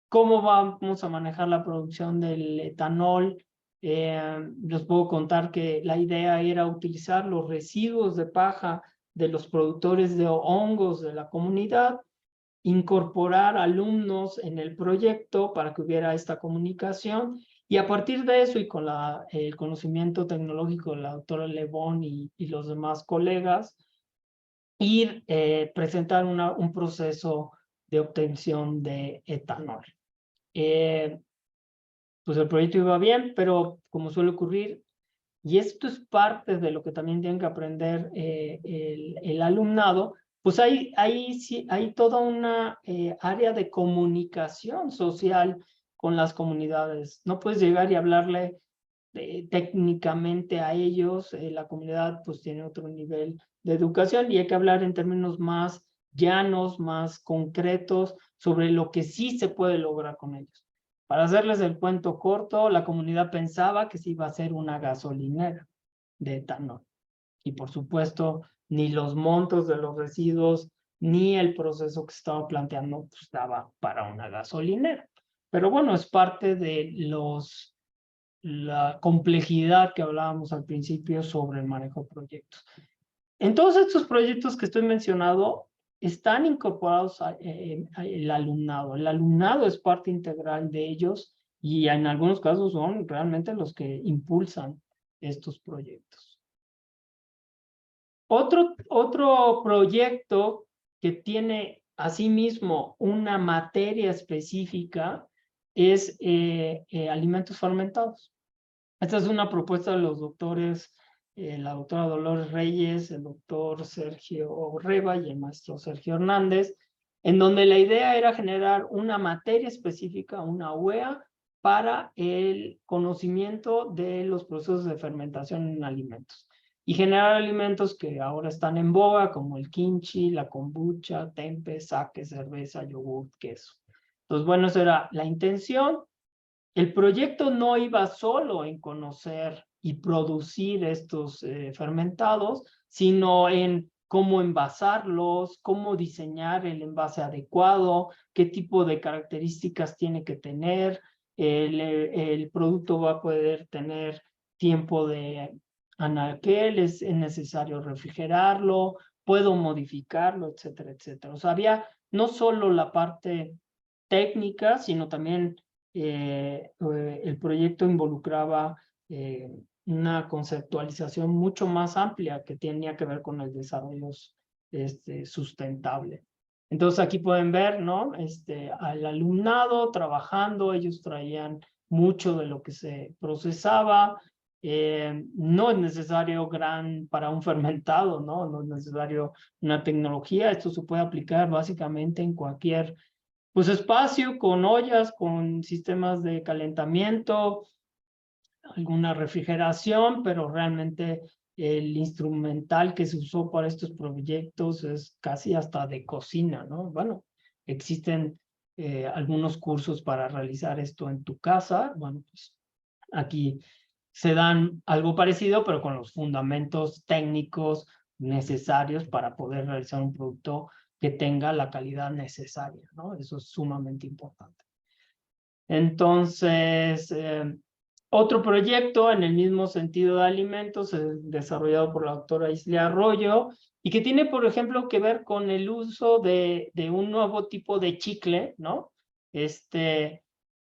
cómo vamos a manejar la producción del etanol. Les puedo contar que la idea era utilizar los residuos de paja de los productores de hongos de la comunidad, incorporar alumnos en el proyecto para que hubiera esta comunicación, y a partir de eso y con el conocimiento tecnológico de la doctora Le Bon y los demás colegas, ir presentar un proceso de obtención de etanol. Pues el proyecto iba bien, pero como suele ocurrir, y esto es parte de lo que también tienen que aprender el alumnado, pues hay toda una área de comunicación social con las comunidades. No puedes llegar y hablarle técnicamente a ellos. La comunidad pues tiene otro nivel de educación y hay que hablar en términos más llanos, más concretos sobre lo que sí se puede lograr con ellos. Para hacerles el cuento corto, la comunidad pensaba que se iba a hacer una gasolinera de etanol. Y por supuesto, ni los montos de los residuos, ni el proceso que se estaba planteando pues, daba para una gasolinera. Pero bueno, es parte de la complejidad que hablábamos al principio sobre el manejo de proyectos. En todos estos proyectos que estoy mencionando, están incorporados el alumnado. El alumnado es parte integral de ellos y en algunos casos son realmente los que impulsan estos proyectos. Otro proyecto que tiene asimismo una materia específica es alimentos fermentados. Esta es una propuesta de los doctores, la doctora Dolores Reyes, el doctor Sergio Reba y el maestro Sergio Hernández, en donde la idea era generar una materia específica, una UEA, para el conocimiento de los procesos de fermentación en alimentos y generar alimentos que ahora están en boga, como el kimchi, la kombucha, tempe, sake, cerveza, yogur, queso. Entonces, bueno, esa era la intención. El proyecto no iba solo en conocer y producir estos fermentados, sino en cómo envasarlos, cómo diseñar el envase adecuado, qué tipo de características tiene que tener. El producto va a poder tener tiempo de anaquel, es necesario refrigerarlo, puedo modificarlo, etcétera, etcétera. O sea, había no solo la parte técnica, sino también el proyecto involucraba una conceptualización mucho más amplia que tenía que ver con el desarrollo sustentable. Entonces aquí pueden ver, ¿no? Al alumnado trabajando, ellos traían mucho de lo que se procesaba, no es necesario para un fermentado, ¿no? No es necesario una tecnología. Esto se puede aplicar básicamente en cualquier pues, espacio, con ollas, con sistemas de calentamiento, alguna refrigeración, pero realmente el instrumental que se usó para estos proyectos es casi hasta de cocina, ¿no? Bueno, existen algunos cursos para realizar esto en tu casa. Bueno, pues aquí se dan algo parecido, pero con los fundamentos técnicos necesarios para poder realizar un producto que tenga la calidad necesaria, ¿no? Eso es sumamente importante. Entonces, otro proyecto en el mismo sentido de alimentos, desarrollado por la doctora Islia Arroyo, y que tiene, por ejemplo, que ver con el uso de un nuevo tipo de chicle, ¿no?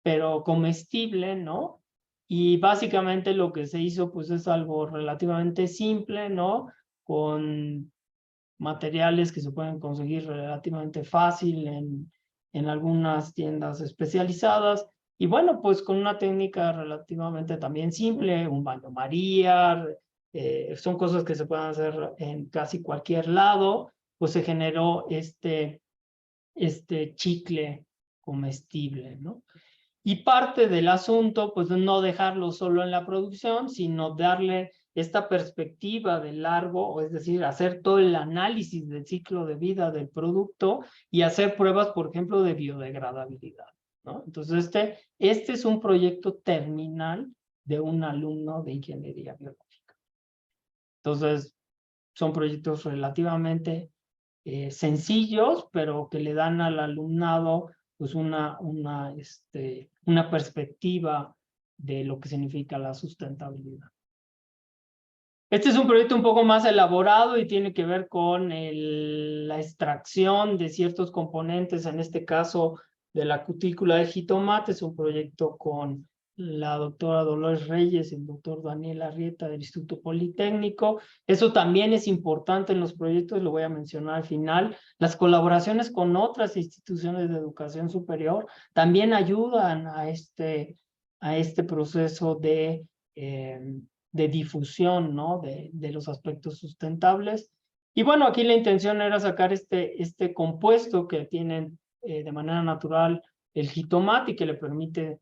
Pero comestible, ¿no? Y básicamente lo que se hizo, pues, es algo relativamente simple, ¿no? Con materiales que se pueden conseguir relativamente fácil en algunas tiendas especializadas. Y bueno, pues con una técnica relativamente también simple, un baño María, son cosas que se pueden hacer en casi cualquier lado, pues se generó este chicle comestible, ¿no? Y parte del asunto, pues no dejarlo solo en la producción, sino darle esta perspectiva de largo, o es decir, hacer todo el análisis del ciclo de vida del producto y hacer pruebas, por ejemplo, de biodegradabilidad, ¿no? Entonces, este es un proyecto terminal de un alumno de ingeniería biológica. Entonces, son proyectos relativamente sencillos, pero que le dan al alumnado pues una perspectiva de lo que significa la sustentabilidad. Este es un proyecto un poco más elaborado y tiene que ver con la extracción de ciertos componentes, en este caso de la cutícula de jitomate. Es un proyecto con la doctora Dolores Reyes y el doctor Daniel Arrieta del Instituto Politécnico. Eso también es importante en los proyectos, lo voy a mencionar al final. Las colaboraciones con otras instituciones de educación superior también ayudan a este proceso de difusión, ¿no? de los aspectos sustentables. Y bueno, aquí la intención era sacar este compuesto que tienen de manera natural el jitomate y que le permite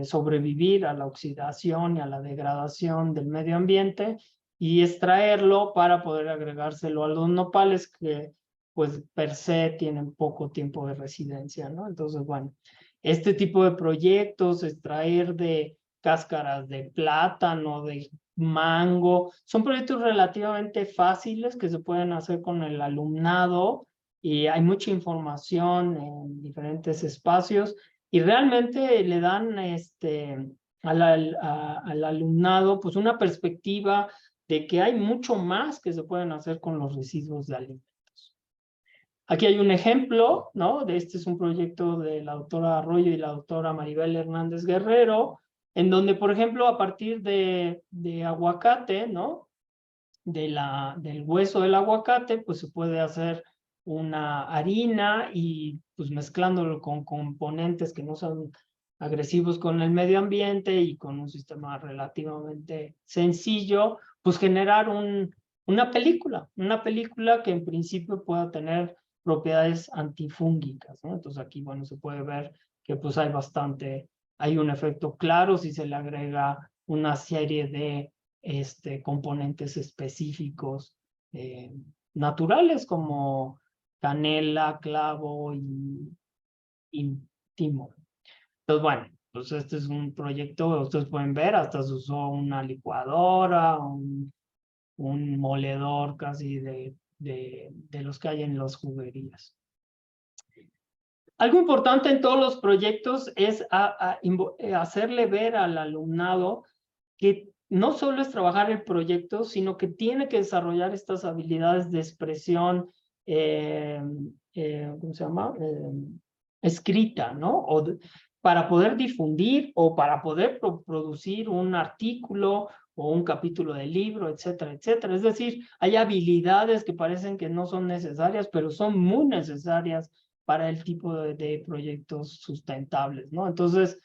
sobrevivir a la oxidación y a la degradación del medio ambiente, y extraerlo para poder agregárselo a los nopales que pues per se tienen poco tiempo de residencia, ¿no? Entonces, bueno, este tipo de proyectos, extraer de cáscaras de plátano, de mango, son proyectos relativamente fáciles que se pueden hacer con el alumnado, y hay mucha información en diferentes espacios y realmente le dan al alumnado pues una perspectiva de que hay mucho más que se pueden hacer con los residuos de alimentos. Aquí hay un ejemplo, ¿no? Este es un proyecto de la doctora Arroyo y la doctora Maribel Hernández Guerrero, en donde, por ejemplo, a partir de aguacate, ¿no? Del hueso del aguacate, pues se puede hacer una harina y pues mezclándolo con componentes que no son agresivos con el medio ambiente y con un sistema relativamente sencillo, pues generar una película que en principio pueda tener propiedades antifúngicas, ¿no? Entonces aquí, bueno, se puede ver que pues hay un efecto claro si se le agrega una serie de componentes específicos naturales como canela, clavo y timo. Entonces, bueno, pues este es un proyecto, ustedes pueden ver, hasta se usó una licuadora, un moledor casi de los que hay en las juguerías. Algo importante en todos los proyectos es hacerle ver al alumnado que no solo es trabajar el proyecto, sino que tiene que desarrollar estas habilidades de expresión, ¿cómo se llama? Escrita, ¿no? Para poder difundir o para poder producir un artículo o un capítulo de libro, etcétera, etcétera. Es decir, hay habilidades que parecen que no son necesarias, pero son muy necesarias para el tipo de proyectos sustentables, ¿no? Entonces,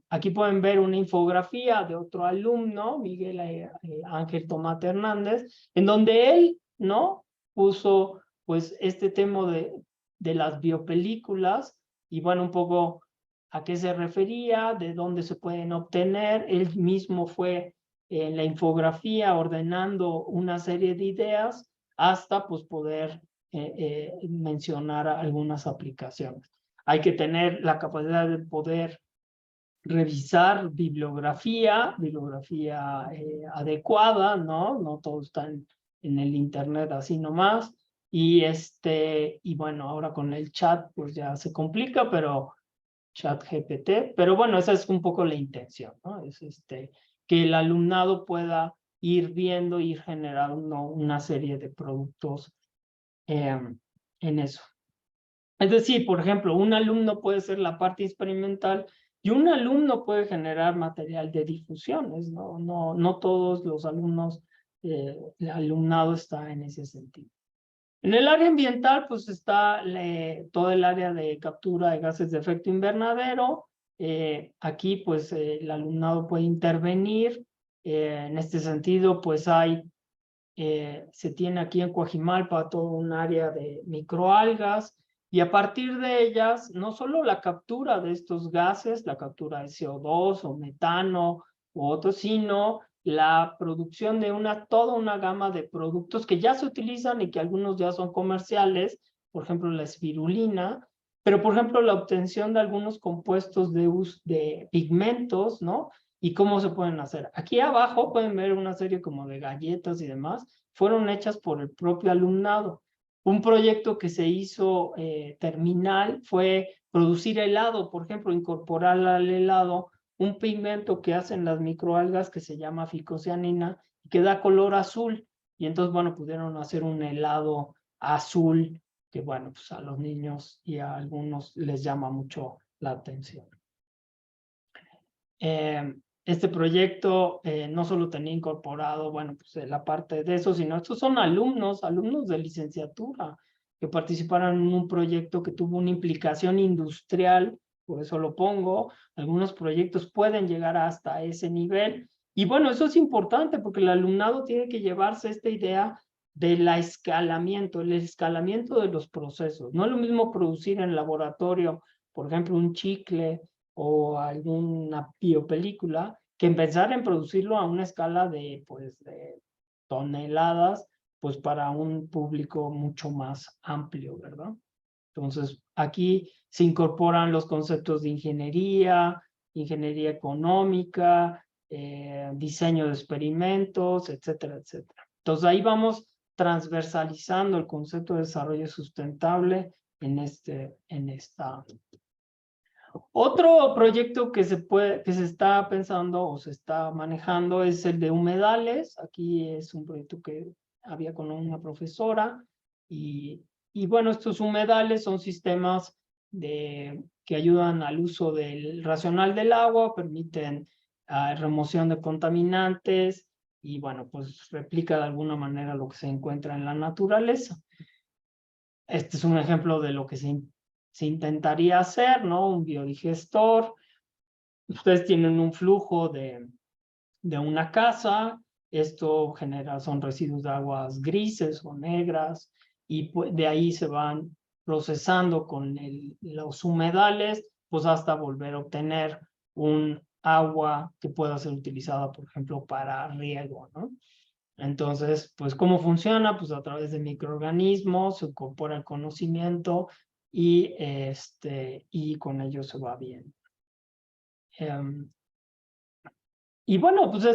Aquí pueden ver una infografía de otro alumno, Miguel Ángel Tomás Hernández, en donde él, ¿no?, puso pues este tema de las biopelículas y bueno, un poco a qué se refería, de dónde se pueden obtener. Él mismo fue en la infografía ordenando una serie de ideas hasta pues poder mencionar algunas aplicaciones. Hay que tener la capacidad de poder revisar bibliografía adecuada, ¿no? No todo está en el internet así nomás. Y bueno, ahora con el chat pues ya se complica, pero chat GPT, pero bueno, esa es un poco la intención, ¿no? Es que el alumnado pueda ir viendo, ir generando una serie de productos en eso. Es decir, por ejemplo, un alumno puede ser la parte experimental y un alumno puede generar material de difusiones, ¿no? No todos los alumnos, el alumnado está en ese sentido. En el área ambiental, pues está todo el área de captura de gases de efecto invernadero. Aquí, pues, el alumnado puede intervenir. En este sentido, pues se tiene aquí en Coajimalpa todo un área de microalgas y a partir de ellas, no solo la captura de estos gases, la captura de CO2 o metano u otros, sino la producción de toda una gama de productos que ya se utilizan y que algunos ya son comerciales, por ejemplo la espirulina, pero por ejemplo la obtención de algunos compuestos de pigmentos, ¿no? ¿Y cómo se pueden hacer? Aquí abajo pueden ver una serie como de galletas y demás, fueron hechas por el propio alumnado. Un proyecto que se hizo terminal fue producir helado, por ejemplo, incorporar al helado un pigmento que hacen las microalgas que se llama ficocianina y que da color azul. Y entonces, bueno, pudieron hacer un helado azul que, bueno, pues a los niños y a algunos les llama mucho la atención. Este proyecto no solo tenía incorporado, bueno, pues la parte de eso, sino estos son alumnos de licenciatura que participaron en un proyecto que tuvo una implicación industrial, por eso lo pongo. Algunos proyectos pueden llegar hasta ese nivel. Y bueno, eso es importante porque el alumnado tiene que llevarse esta idea del escalamiento, el escalamiento de los procesos. No es lo mismo producir en laboratorio, por ejemplo, un chicle o alguna biopelícula, que empezar en producirlo a una escala de, pues, de toneladas, pues para un público mucho más amplio, ¿verdad? Entonces, aquí se incorporan los conceptos de ingeniería económica, diseño de experimentos, etcétera, etcétera. Entonces, ahí vamos transversalizando el concepto de desarrollo sustentable en esta. Otro proyecto que se está pensando o se está manejando es el de humedales. Aquí es un proyecto que había con una profesora y bueno, estos humedales son sistemas que ayudan al uso racional del agua, permiten remoción de contaminantes y bueno, pues replica de alguna manera lo que se encuentra en la naturaleza. Este es un ejemplo de lo que se intentaría hacer, ¿no? Un biodigestor. Ustedes tienen un flujo de una casa, esto son residuos de aguas grises o negras, y pues de ahí se van procesando con los humedales, pues hasta volver a obtener un agua que pueda ser utilizada, por ejemplo, para riego, ¿no? Entonces, pues, ¿cómo funciona? Pues a través de microorganismos, se incorpora el conocimiento y con ello se va bien. Y bueno, pues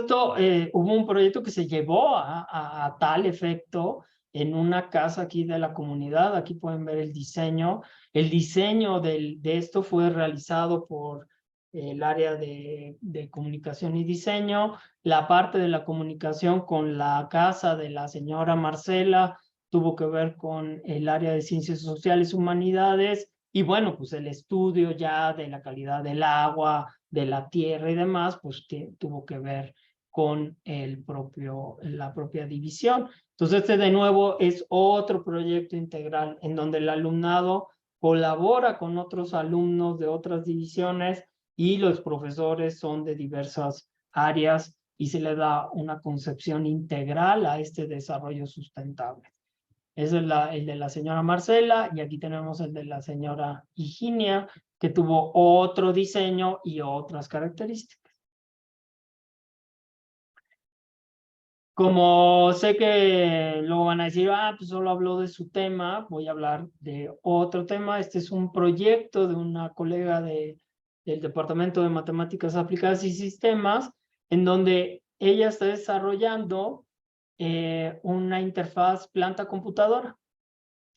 hubo un proyecto que se llevó a tal efecto en una casa aquí de la comunidad. Aquí pueden ver el diseño. El diseño de esto fue realizado por el área de comunicación y diseño. La parte de la comunicación con la casa de la señora Marcela tuvo que ver con el área de ciencias sociales y humanidades. Y bueno, pues el estudio ya de la calidad del agua, de la tierra y demás, pues tuvo que ver con la propia división. Entonces, de nuevo es otro proyecto integral en donde el alumnado colabora con otros alumnos de otras divisiones y los profesores son de diversas áreas y se le da una concepción integral a este desarrollo sustentable. Ese es el de la señora Marcela, y aquí tenemos el de la señora Higinia, que tuvo otro diseño y otras características. Como sé que luego van a decir, pues solo habló de su tema, voy a hablar de otro tema. Este es un proyecto de una colega del Departamento de Matemáticas Aplicadas y Sistemas, en donde ella está desarrollando una interfaz planta-computadora.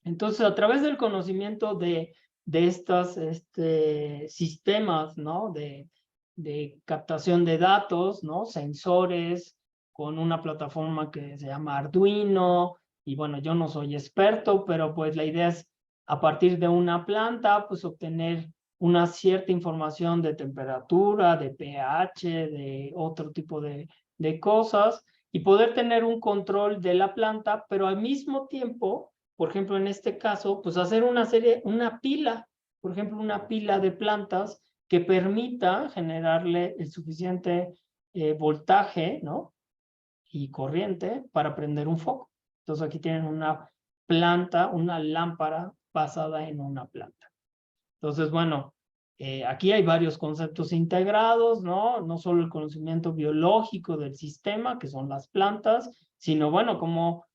Entonces, a través del conocimiento de estos sistemas, ¿no? De captación de datos, ¿no? Sensores, con una plataforma que se llama Arduino, y bueno, yo no soy experto, pero pues la idea es a partir de una planta, pues obtener una cierta información de temperatura, de pH, de otro tipo de cosas, y poder tener un control de la planta, pero al mismo tiempo, por ejemplo, en este caso, pues hacer una pila, por ejemplo, una pila de plantas que permita generarle el suficiente voltaje, ¿no? Y corriente para prender un foco. Entonces aquí tienen una planta, una lámpara basada en una planta. Entonces, bueno, aquí hay varios conceptos integrados, ¿no? No solo el conocimiento biológico del sistema, que son las plantas, sino, bueno, como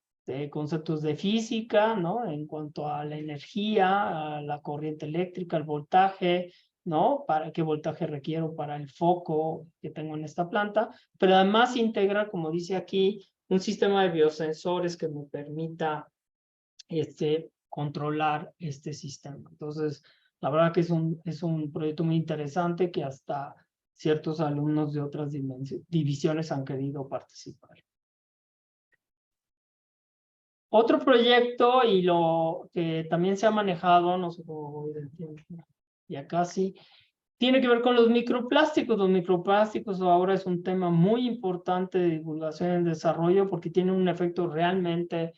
conceptos de física, ¿no? En cuanto a la energía, a la corriente eléctrica, el voltaje, ¿no? Para qué voltaje requiero para el foco que tengo en esta planta, pero además integra, como dice aquí, un sistema de biosensores que me permita controlar este sistema. Entonces, la verdad que es un proyecto muy interesante que hasta ciertos alumnos de otras divisiones han querido participar. Otro proyecto, y lo que también se ha manejado, no sé cómo voy del tiempo, ya casi, tiene que ver con los microplásticos. Los microplásticos ahora es un tema muy importante de divulgación y desarrollo porque tiene un efecto realmente,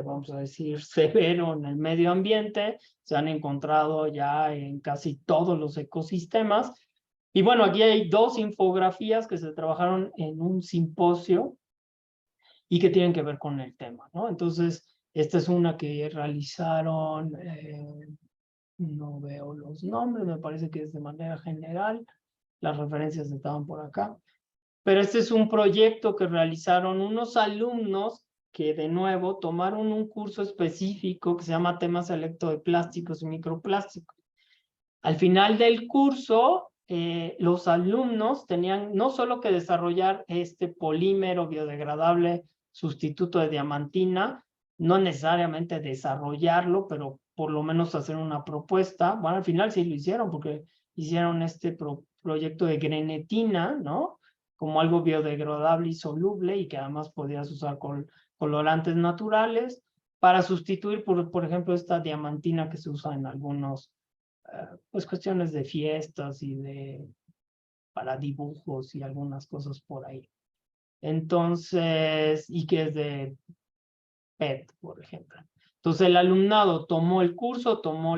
vamos a decir, severo en el medio ambiente. Se han encontrado ya en casi todos los ecosistemas. Y bueno, aquí hay dos infografías que se trabajaron en un simposio y que tienen que ver con el tema, ¿no? Entonces, esta es una que realizaron, no veo los nombres, me parece que es de manera general, las referencias estaban por acá, pero este es un proyecto que realizaron unos alumnos que de nuevo tomaron un curso específico que se llama Temas Selecto de Plásticos y Microplásticos. Al final del curso, los alumnos tenían no solo que desarrollar este polímero biodegradable sustituto de diamantina, no necesariamente desarrollarlo, pero por lo menos hacer una propuesta. Bueno, al final sí lo hicieron porque hicieron este proyecto de grenetina, ¿no? Como algo biodegradable y soluble y que además podías usar con colorantes naturales para sustituir, por ejemplo, esta diamantina que se usa en algunos pues cuestiones de fiestas y para dibujos y algunas cosas por ahí. Entonces, y que es de PET, por ejemplo. Entonces el alumnado tomó el curso, tomó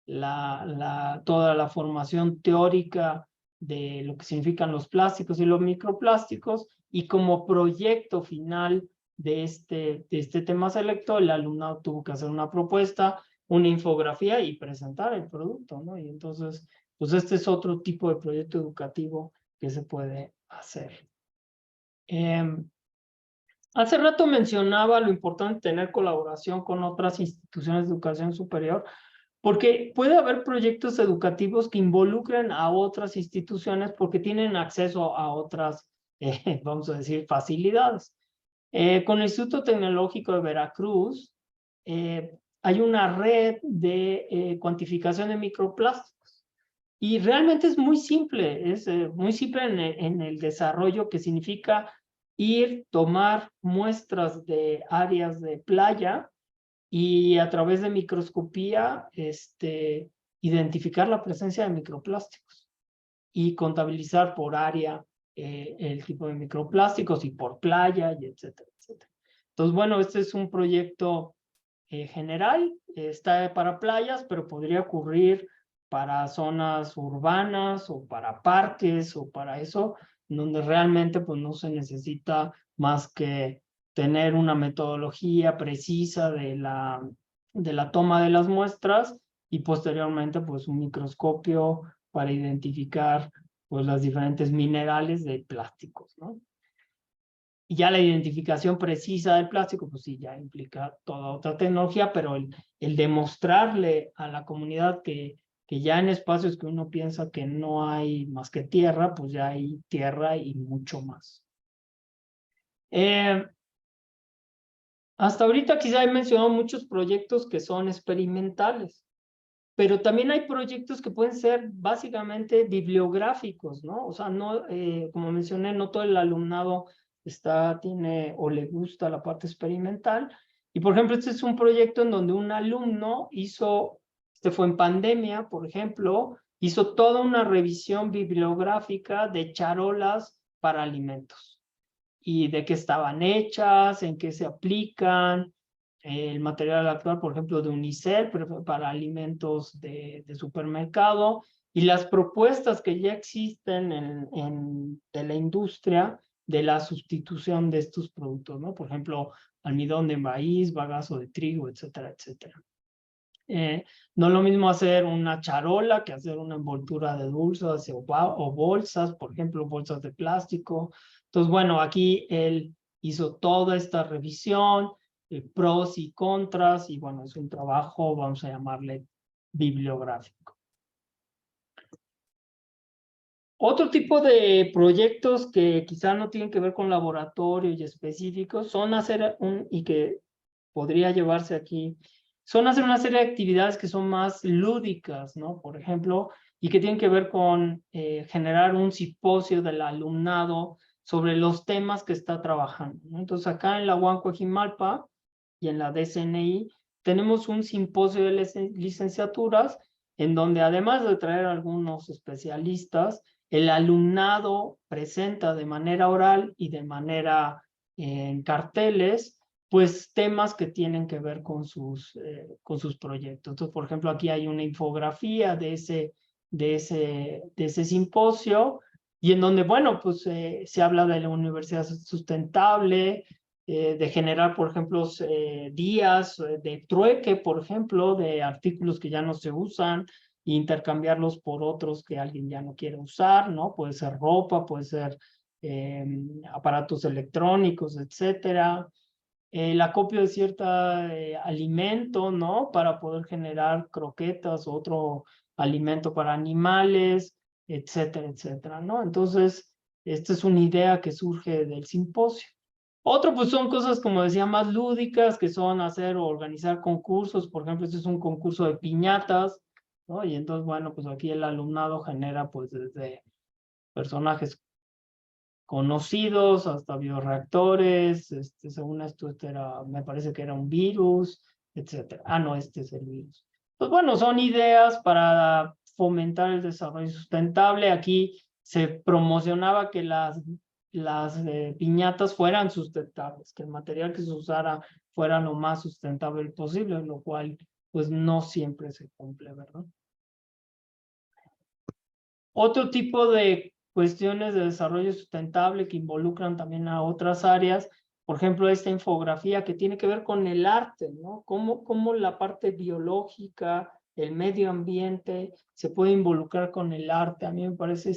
toda la formación teórica de lo que significan los plásticos y los microplásticos, y como proyecto final de este tema selecto, el alumnado tuvo que hacer una propuesta, una infografía y presentar el producto, ¿no? Y entonces, pues este es otro tipo de proyecto educativo que se puede hacer. Hace rato mencionaba lo importante de tener colaboración con otras instituciones de educación superior, porque puede haber proyectos educativos que involucren a otras instituciones porque tienen acceso a otras, vamos a decir, facilidades. Con el Instituto Tecnológico de Veracruz hay una red de cuantificación de microplásticos. Y realmente es muy simple en el desarrollo, que significa tomar muestras de áreas de playa y a través de microscopía identificar la presencia de microplásticos y contabilizar por área el tipo de microplásticos y por playa, y etcétera, etcétera. Entonces, bueno, este es un proyecto general, está para playas, pero podría ocurrir para zonas urbanas o para parques o para eso, donde realmente pues no se necesita más que tener una metodología precisa de la toma de las muestras y posteriormente pues un microscopio para identificar pues las diferentes minerales de plásticos, ¿no? Y ya la identificación precisa del plástico, pues sí, ya implica toda otra tecnología, pero el demostrarle a la comunidad que ya en espacios que uno piensa que no hay más que tierra, pues ya hay tierra y mucho más. Hasta ahorita quizá he mencionado muchos proyectos que son experimentales, pero también hay proyectos que pueden ser básicamente bibliográficos, ¿no? O sea, no, como mencioné, no todo el alumnado tiene o le gusta la parte experimental. Y por ejemplo, este es un proyecto en donde un alumno hizo, fue en pandemia, por ejemplo, hizo toda una revisión bibliográfica de charolas para alimentos y de qué estaban hechas, en qué se aplican, el material actual, por ejemplo, de Unicel para alimentos de supermercado y las propuestas que ya existen de la industria de la sustitución de estos productos, ¿no? Por ejemplo, almidón de maíz, bagazo de trigo, etcétera, etcétera. No es lo mismo hacer una charola que hacer una envoltura de dulces o bolsas, por ejemplo, bolsas de plástico. Entonces, bueno, aquí él hizo toda esta revisión, pros y contras, y bueno, es un trabajo, vamos a llamarle bibliográfico. Otro tipo de proyectos que quizá no tienen que ver con laboratorio y específicos son hacer y que podría llevarse aquí, son hacer una serie de actividades que son más lúdicas, ¿no? Por ejemplo, y que tienen que ver con generar un simposio del alumnado sobre los temas que está trabajando, ¿no? Entonces, acá en la UAM Coajimalpa y en la DCNI tenemos un simposio de licenciaturas en donde además de traer algunos especialistas, el alumnado presenta de manera oral y de manera en carteles pues temas que tienen que ver con sus proyectos. Entonces, por ejemplo, aquí hay una infografía de ese simposio y en donde, bueno, pues se habla de la universidad sustentable, de generar, por ejemplo, días de trueque, por ejemplo, de artículos que ya no se usan e intercambiarlos por otros que alguien ya no quiere usar, ¿no? Puede ser ropa, puede ser aparatos electrónicos, etcétera. El acopio de cierto alimento, ¿no? Para poder generar croquetas, otro alimento para animales, etcétera, etcétera, ¿no? Entonces, esta es una idea que surge del simposio. Otro, pues son cosas, como decía, más lúdicas, que son hacer o organizar concursos. Por ejemplo, este es un concurso de piñatas, ¿no? Y entonces, bueno, pues aquí el alumnado genera, pues, desde personajes conocidos hasta bioreactores, según esto, me parece que era un virus, etcétera. Ah, no, este es el virus. Pues bueno, son ideas para fomentar el desarrollo sustentable. Aquí se promocionaba que las piñatas fueran sustentables, que el material que se usara fuera lo más sustentable posible, lo cual pues no siempre se cumple, ¿verdad? Otro tipo de cuestiones de desarrollo sustentable que involucran también a otras áreas, por ejemplo, esta infografía que tiene que ver con el arte, ¿no? Cómo la parte biológica, el medio ambiente se puede involucrar con el arte. A mí me parece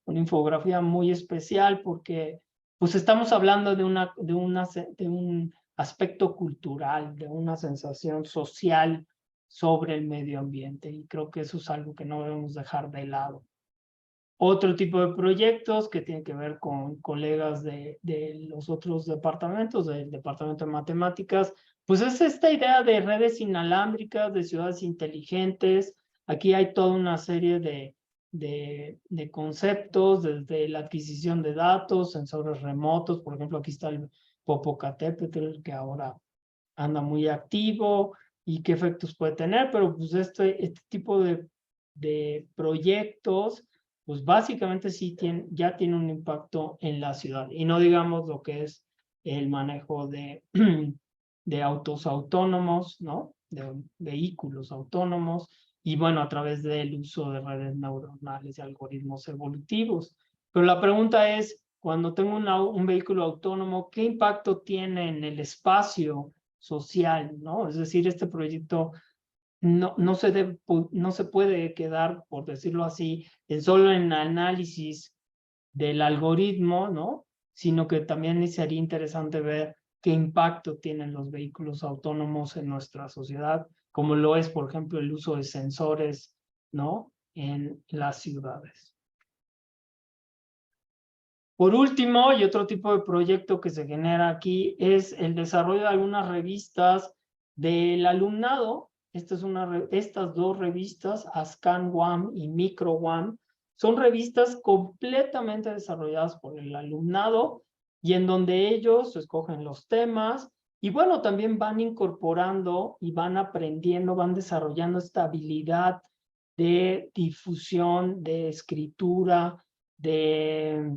una infografía muy especial porque pues estamos hablando de un aspecto cultural, de una sensación social sobre el medio ambiente y creo que eso es algo que no debemos dejar de lado. Otro tipo de proyectos que tienen que ver con colegas de los otros departamentos, del departamento de matemáticas, pues es esta idea de redes inalámbricas, de ciudades inteligentes. Aquí hay toda una serie de conceptos, desde la adquisición de datos, sensores remotos, por ejemplo, aquí está el Popocatépetl, que ahora anda muy activo, y qué efectos puede tener, pero pues este tipo de proyectos pues básicamente sí ya tiene un impacto en la ciudad. Y no digamos lo que es el manejo de autos autónomos, ¿no? De vehículos autónomos, y bueno, a través del uso de redes neuronales y algoritmos evolutivos. Pero la pregunta es, cuando tengo un vehículo autónomo, ¿qué impacto tiene en el espacio social, ¿no? Es decir, este proyecto no se puede quedar, por decirlo así, solo en análisis del algoritmo, ¿no? Sino que también sería interesante ver qué impacto tienen los vehículos autónomos en nuestra sociedad, como lo es, por ejemplo, el uso de sensores, ¿no? En las ciudades. Por último, y otro tipo de proyecto que se genera aquí es el desarrollo de algunas revistas del alumnado. Estas dos revistas, ASCAN UAM y Micro UAM, son revistas completamente desarrolladas por el alumnado y en donde ellos escogen los temas y bueno, también van incorporando y van aprendiendo, van desarrollando esta habilidad de difusión, de escritura, pues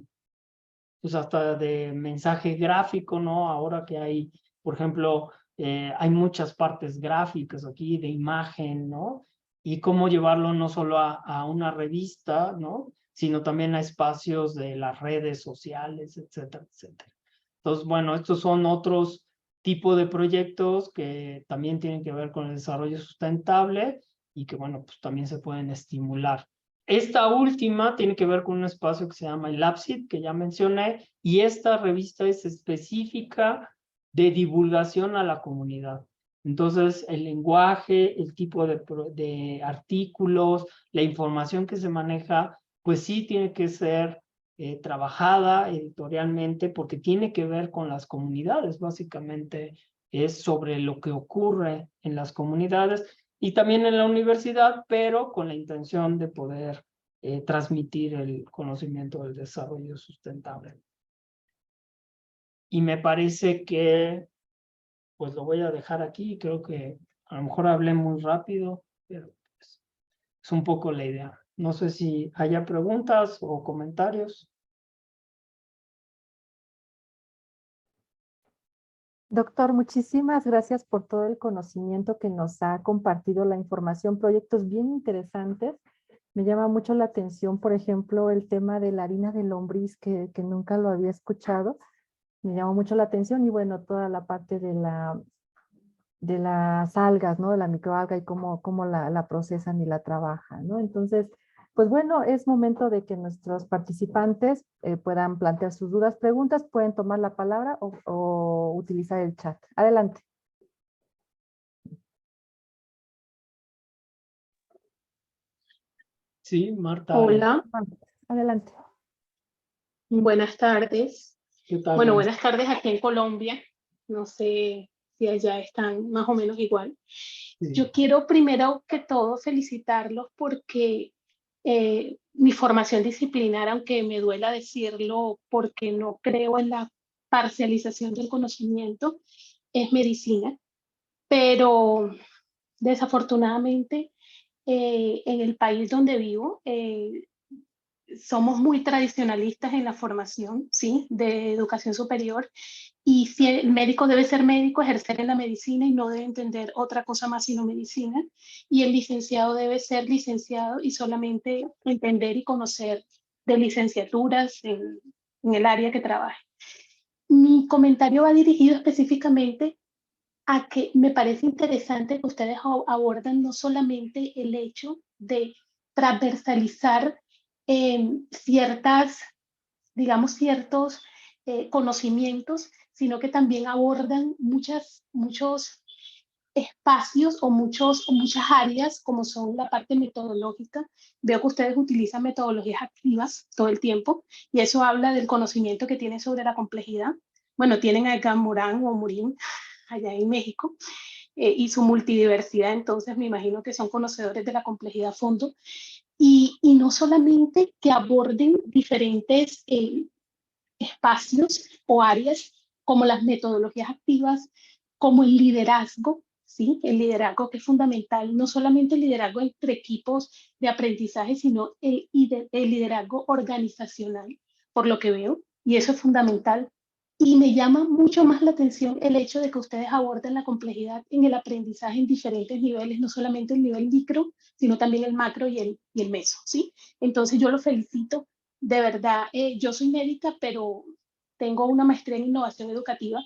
hasta de mensaje gráfico, ¿no? Ahora que hay, por ejemplo, hay muchas partes gráficas aquí de imagen, ¿no? Y cómo llevarlo no solo a una revista, ¿no? Sino también a espacios de las redes sociales, etcétera, etcétera. Entonces, bueno, estos son otros tipos de proyectos que también tienen que ver con el desarrollo sustentable y que, bueno, pues también se pueden estimular. Esta última tiene que ver con un espacio que se llama el LabSit, que ya mencioné, y esta revista es específica de divulgación a la comunidad. Entonces, el lenguaje, el tipo de artículos, la información que se maneja, pues sí tiene que ser trabajada editorialmente porque tiene que ver con las comunidades, básicamente es sobre lo que ocurre en las comunidades y también en la universidad, pero con la intención de poder transmitir el conocimiento del desarrollo sustentable. Y me parece que, pues lo voy a dejar aquí, creo que a lo mejor hablé muy rápido, pero pues, es un poco la idea. No sé si haya preguntas o comentarios. Doctor, muchísimas gracias por todo el conocimiento que nos ha compartido, la información, proyectos bien interesantes. Me llama mucho la atención, por ejemplo, el tema de la harina de lombriz, que nunca lo había escuchado. Me llama mucho la atención y bueno, toda la parte de las algas, ¿no? De la microalga y cómo la procesan y la trabajan, ¿no? Entonces, pues bueno, es momento de que nuestros participantes puedan plantear sus dudas, preguntas, pueden tomar la palabra o utilizar el chat. Adelante. Sí, Marta. Hola, Adelante. buenas tardes. ¿Qué tal? Bueno, buenas tardes aquí en Colombia. No sé si allá están más o menos igual. Sí. Yo quiero primero que todo felicitarlos porque mi formación disciplinar, aunque me duela decirlo porque no creo en la parcialización del conocimiento, es medicina, pero desafortunadamente en el país donde vivo, somos muy tradicionalistas en la formación, ¿sí? De educación superior, y si el médico debe ser médico, ejercer en la medicina y no debe entender otra cosa más sino medicina, y el licenciado debe ser licenciado y solamente entender y conocer de licenciaturas en el área que trabaje. Mi comentario va dirigido específicamente a que me parece interesante que ustedes abordan no solamente el hecho de transversalizar ciertas, digamos, ciertos conocimientos, sino que también abordan muchos espacios o muchas áreas, como son la parte metodológica. Veo que ustedes utilizan metodologías activas todo el tiempo, y eso habla del conocimiento que tienen sobre la complejidad. Bueno, tienen a Edgar Morin o Morin allá en México, y su multidiversidad, entonces me imagino que son conocedores de la complejidad a fondo. Y no solamente que aborden diferentes espacios o áreas como las metodologías activas, como el liderazgo, ¿sí? El liderazgo que es fundamental, no solamente el liderazgo entre equipos de aprendizaje, sino el liderazgo organizacional, por lo que veo, y eso es fundamental. Y me llama mucho más la atención el hecho de que ustedes aborden la complejidad en el aprendizaje en diferentes niveles, no solamente el nivel micro, sino también el macro y el meso, ¿sí? Entonces yo los felicito, de verdad. Yo soy médica, pero tengo una maestría en innovación educativa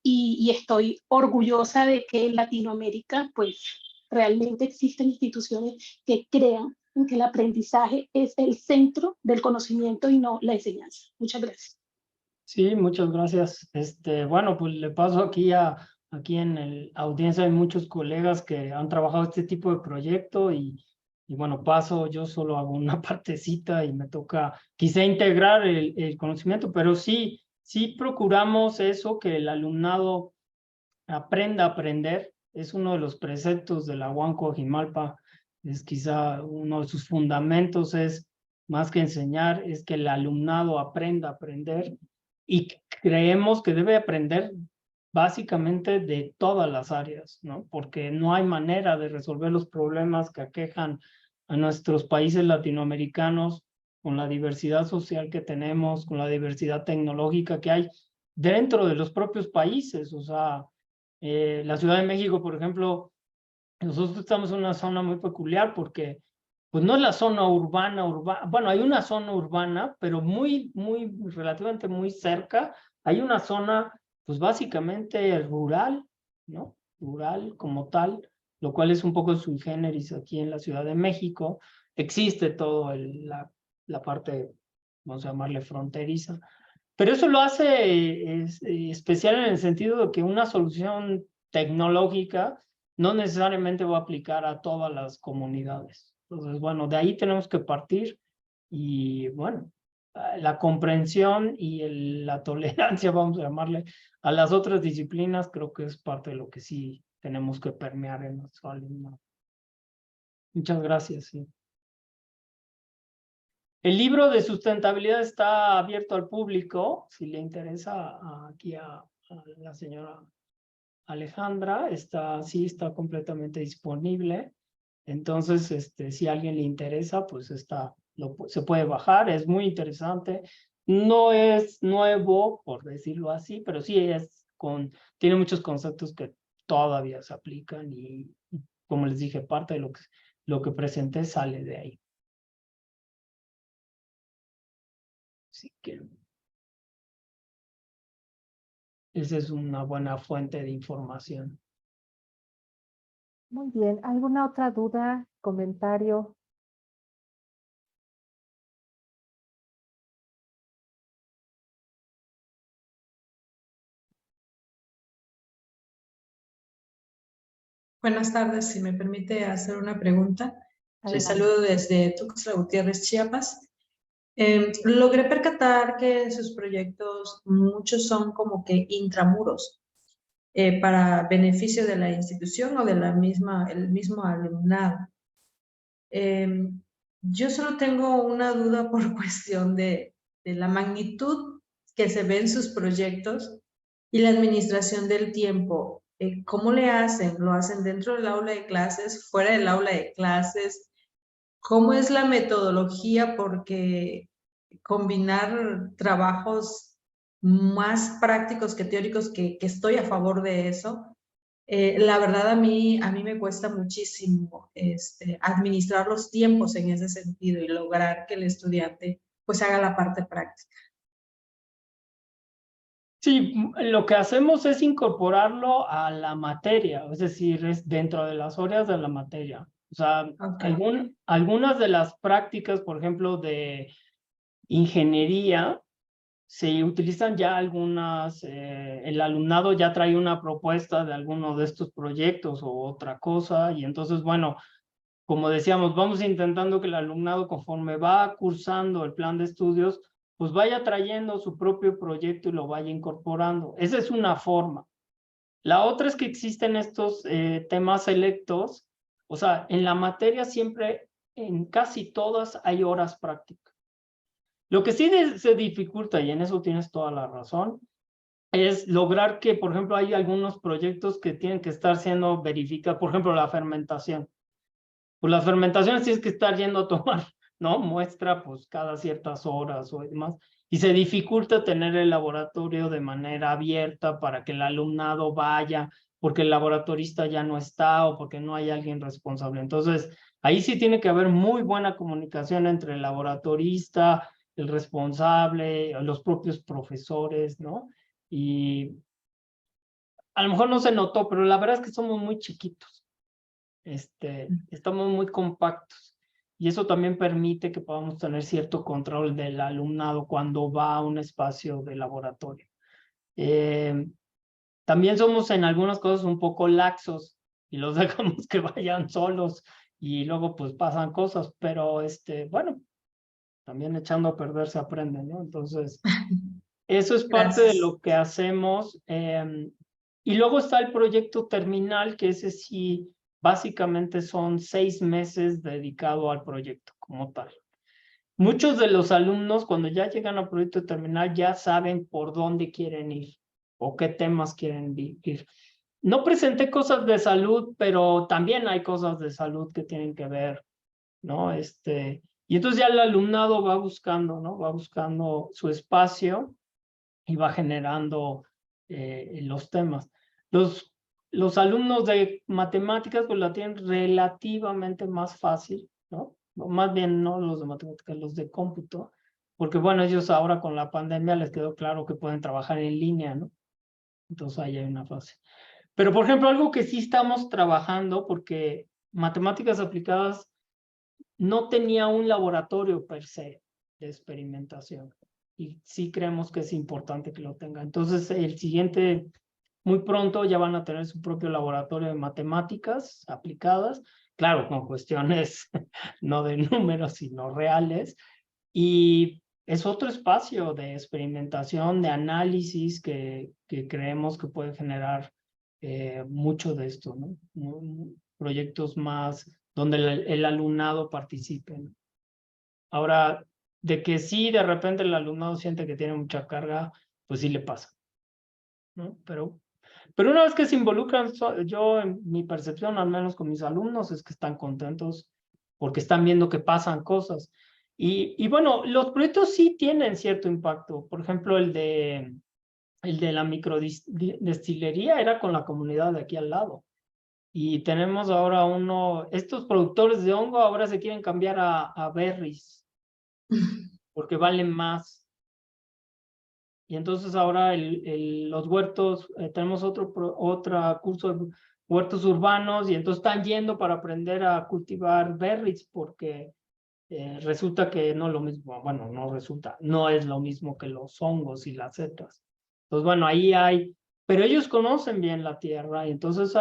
y estoy orgullosa de que en Latinoamérica, pues, realmente existen instituciones que crean en que el aprendizaje es el centro del conocimiento y no la enseñanza. Muchas gracias. Sí, muchas gracias. Bueno, pues le paso aquí en la audiencia hay muchos colegas que han trabajado este tipo de proyecto y bueno, paso, yo solo hago una partecita y me toca quizá integrar el conocimiento, pero sí procuramos eso, que el alumnado aprenda a aprender. Es uno de los preceptos de la UAM Coajimalpa, es quizá uno de sus fundamentos, es más que enseñar, es que el alumnado aprenda a aprender. Y creemos que debe aprender básicamente de todas las áreas, ¿no? Porque no hay manera de resolver los problemas que aquejan a nuestros países latinoamericanos con la diversidad social que tenemos, con la diversidad tecnológica que hay dentro de los propios países. O sea, la Ciudad de México, por ejemplo, nosotros estamos en una zona muy peculiar porque pues no es la zona urbana, bueno, hay una zona urbana, pero relativamente muy cerca, hay una zona, pues básicamente rural, ¿no? Rural como tal, lo cual es un poco sui generis aquí en la Ciudad de México. Existe todo la parte, vamos a llamarle fronteriza, pero eso lo hace especial en el sentido de que una solución tecnológica no necesariamente va a aplicar a todas las comunidades. Entonces, bueno, de ahí tenemos que partir y, bueno, la comprensión y la tolerancia, vamos a llamarle, a las otras disciplinas, creo que es parte de lo que sí tenemos que permear en nuestro alumnado. Muchas gracias. Sí. El libro de sustentabilidad está abierto al público, si le interesa aquí a la señora Alejandra, sí está completamente disponible. Entonces, si a alguien le interesa, pues se puede bajar, es muy interesante. No es nuevo, por decirlo así, pero sí tiene muchos conceptos que todavía se aplican y, como les dije, parte de lo que presenté sale de ahí. Así que esa es una buena fuente de información. Muy bien. ¿Alguna otra duda, comentario? Buenas tardes, si me permite hacer una pregunta. Les Adelante. saludo desde Tuxtla Gutiérrez, Chiapas. Logré percatar que sus proyectos, muchos son como que intramuros, para beneficio de la institución o de el mismo alumnado. Yo solo tengo una duda por cuestión de la magnitud que se ve en sus proyectos y la administración del tiempo. ¿Cómo le hacen? ¿Lo hacen dentro del aula de clases, fuera del aula de clases? ¿Cómo es la metodología? Porque combinar trabajos más prácticos que teóricos, que estoy a favor de eso, la verdad a mí me cuesta muchísimo administrar los tiempos en ese sentido y lograr que el estudiante pues haga la parte práctica. Sí, lo que hacemos es incorporarlo a la materia, es decir, es dentro de las horas de la materia. O sea, Okay. algunas de las prácticas, por ejemplo, de ingeniería, se utilizan ya algunas, el alumnado ya trae una propuesta de alguno de estos proyectos o otra cosa, y entonces, bueno, como decíamos, vamos intentando que el alumnado, conforme va cursando el plan de estudios, pues vaya trayendo su propio proyecto y lo vaya incorporando. Esa es una forma. La otra es que existen estos temas selectos, o sea, en la materia siempre, en casi todas, hay horas prácticas. Lo que sí se dificulta, y en eso tienes toda la razón, es lograr que, por ejemplo, hay algunos proyectos que tienen que estar siendo verificados, por ejemplo, la fermentación. Pues las fermentaciones tienes que estar yendo a tomar, ¿no? Muestra, pues, cada ciertas horas o demás. Y se dificulta tener el laboratorio de manera abierta para que el alumnado vaya, porque el laboratorista ya no está o porque no hay alguien responsable. Entonces, ahí sí tiene que haber muy buena comunicación entre el laboratorista, el responsable, los propios profesores, ¿no? Y a lo mejor no se notó, pero la verdad es que somos muy chiquitos. Estamos muy compactos. Y eso también permite que podamos tener cierto control del alumnado cuando va a un espacio de laboratorio. También somos en algunas cosas un poco laxos y los dejamos que vayan solos y luego pues pasan cosas, pero bueno, también echando a perder se aprende, ¿no? Entonces, eso es parte de lo que hacemos. Y luego está el proyecto terminal, que ese sí, básicamente son 6 meses dedicado al proyecto como tal. Muchos de los alumnos, cuando ya llegan al proyecto terminal, ya saben por dónde quieren ir o qué temas quieren ir. No presenté cosas de salud, pero también hay cosas de salud que tienen que ver, ¿no? Y entonces ya el alumnado va buscando, ¿no? Va buscando su espacio y va generando los temas. Los alumnos de matemáticas pues la tienen relativamente más fácil, ¿no? Más bien no los de matemáticas, los de cómputo, porque bueno, ellos ahora con la pandemia les quedó claro que pueden trabajar en línea, ¿no? Entonces ahí hay una fase. Pero por ejemplo, algo que sí estamos trabajando, porque matemáticas aplicadas no tenía un laboratorio per se de experimentación. Y sí creemos que es importante que lo tenga. Entonces, el siguiente, muy pronto ya van a tener su propio laboratorio de matemáticas aplicadas, claro, con cuestiones no de números, sino reales. Y es otro espacio de experimentación, de análisis que creemos que puede generar mucho de esto, ¿no? Proyectos más donde el alumnado participe, ¿no? Ahora, de que sí, de repente el alumnado siente que tiene mucha carga, pues sí le pasa, ¿no? Pero una vez que se involucran, yo en mi percepción, al menos con mis alumnos, es que están contentos porque están viendo que pasan cosas. Y bueno, los proyectos sí tienen cierto impacto. Por ejemplo, el de la microdestilería era con la comunidad de aquí al lado. Y tenemos ahora estos productores de hongo ahora se quieren cambiar a berries porque valen más. Y entonces ahora los huertos, tenemos otro curso de huertos urbanos y entonces están yendo para aprender a cultivar berries porque resulta que no es lo mismo, bueno, no es lo mismo que los hongos y las setas. Entonces, bueno, ahí hay, pero ellos conocen bien la tierra y entonces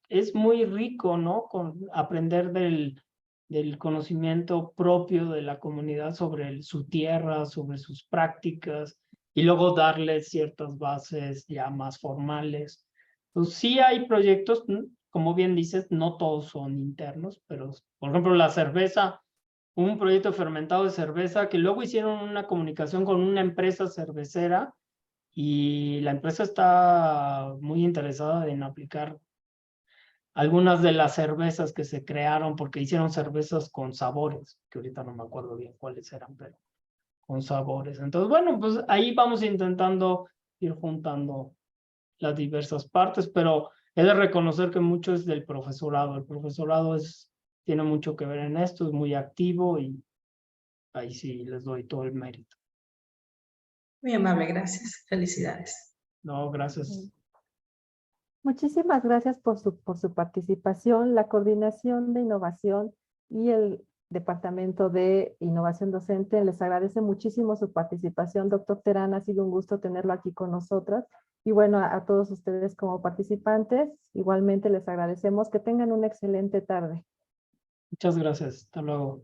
es muy rico, ¿no? Aprender del conocimiento propio de la comunidad sobre su tierra, sobre sus prácticas y luego darles ciertas bases ya más formales. Entonces, sí hay proyectos, como bien dices, no todos son internos, pero por ejemplo la cerveza, un proyecto fermentado de cerveza que luego hicieron una comunicación con una empresa cervecera y la empresa está muy interesada en aplicar algunas de las cervezas que se crearon porque hicieron cervezas con sabores, que ahorita no me acuerdo bien cuáles eran, pero con sabores. Entonces, bueno, pues ahí vamos intentando ir juntando las diversas partes, pero he de reconocer que mucho es del profesorado. El profesorado tiene mucho que ver en esto, es muy activo y ahí sí les doy todo el mérito. Muy amable, gracias. Felicidades. No, gracias. Muchísimas gracias por su participación. La Coordinación de Innovación y el Departamento de Innovación Docente les agradece muchísimo su participación. Doctor Terán, ha sido un gusto tenerlo aquí con nosotras. Y bueno, a todos ustedes como participantes, igualmente les agradecemos. Que tengan una excelente tarde. Muchas gracias. Hasta luego.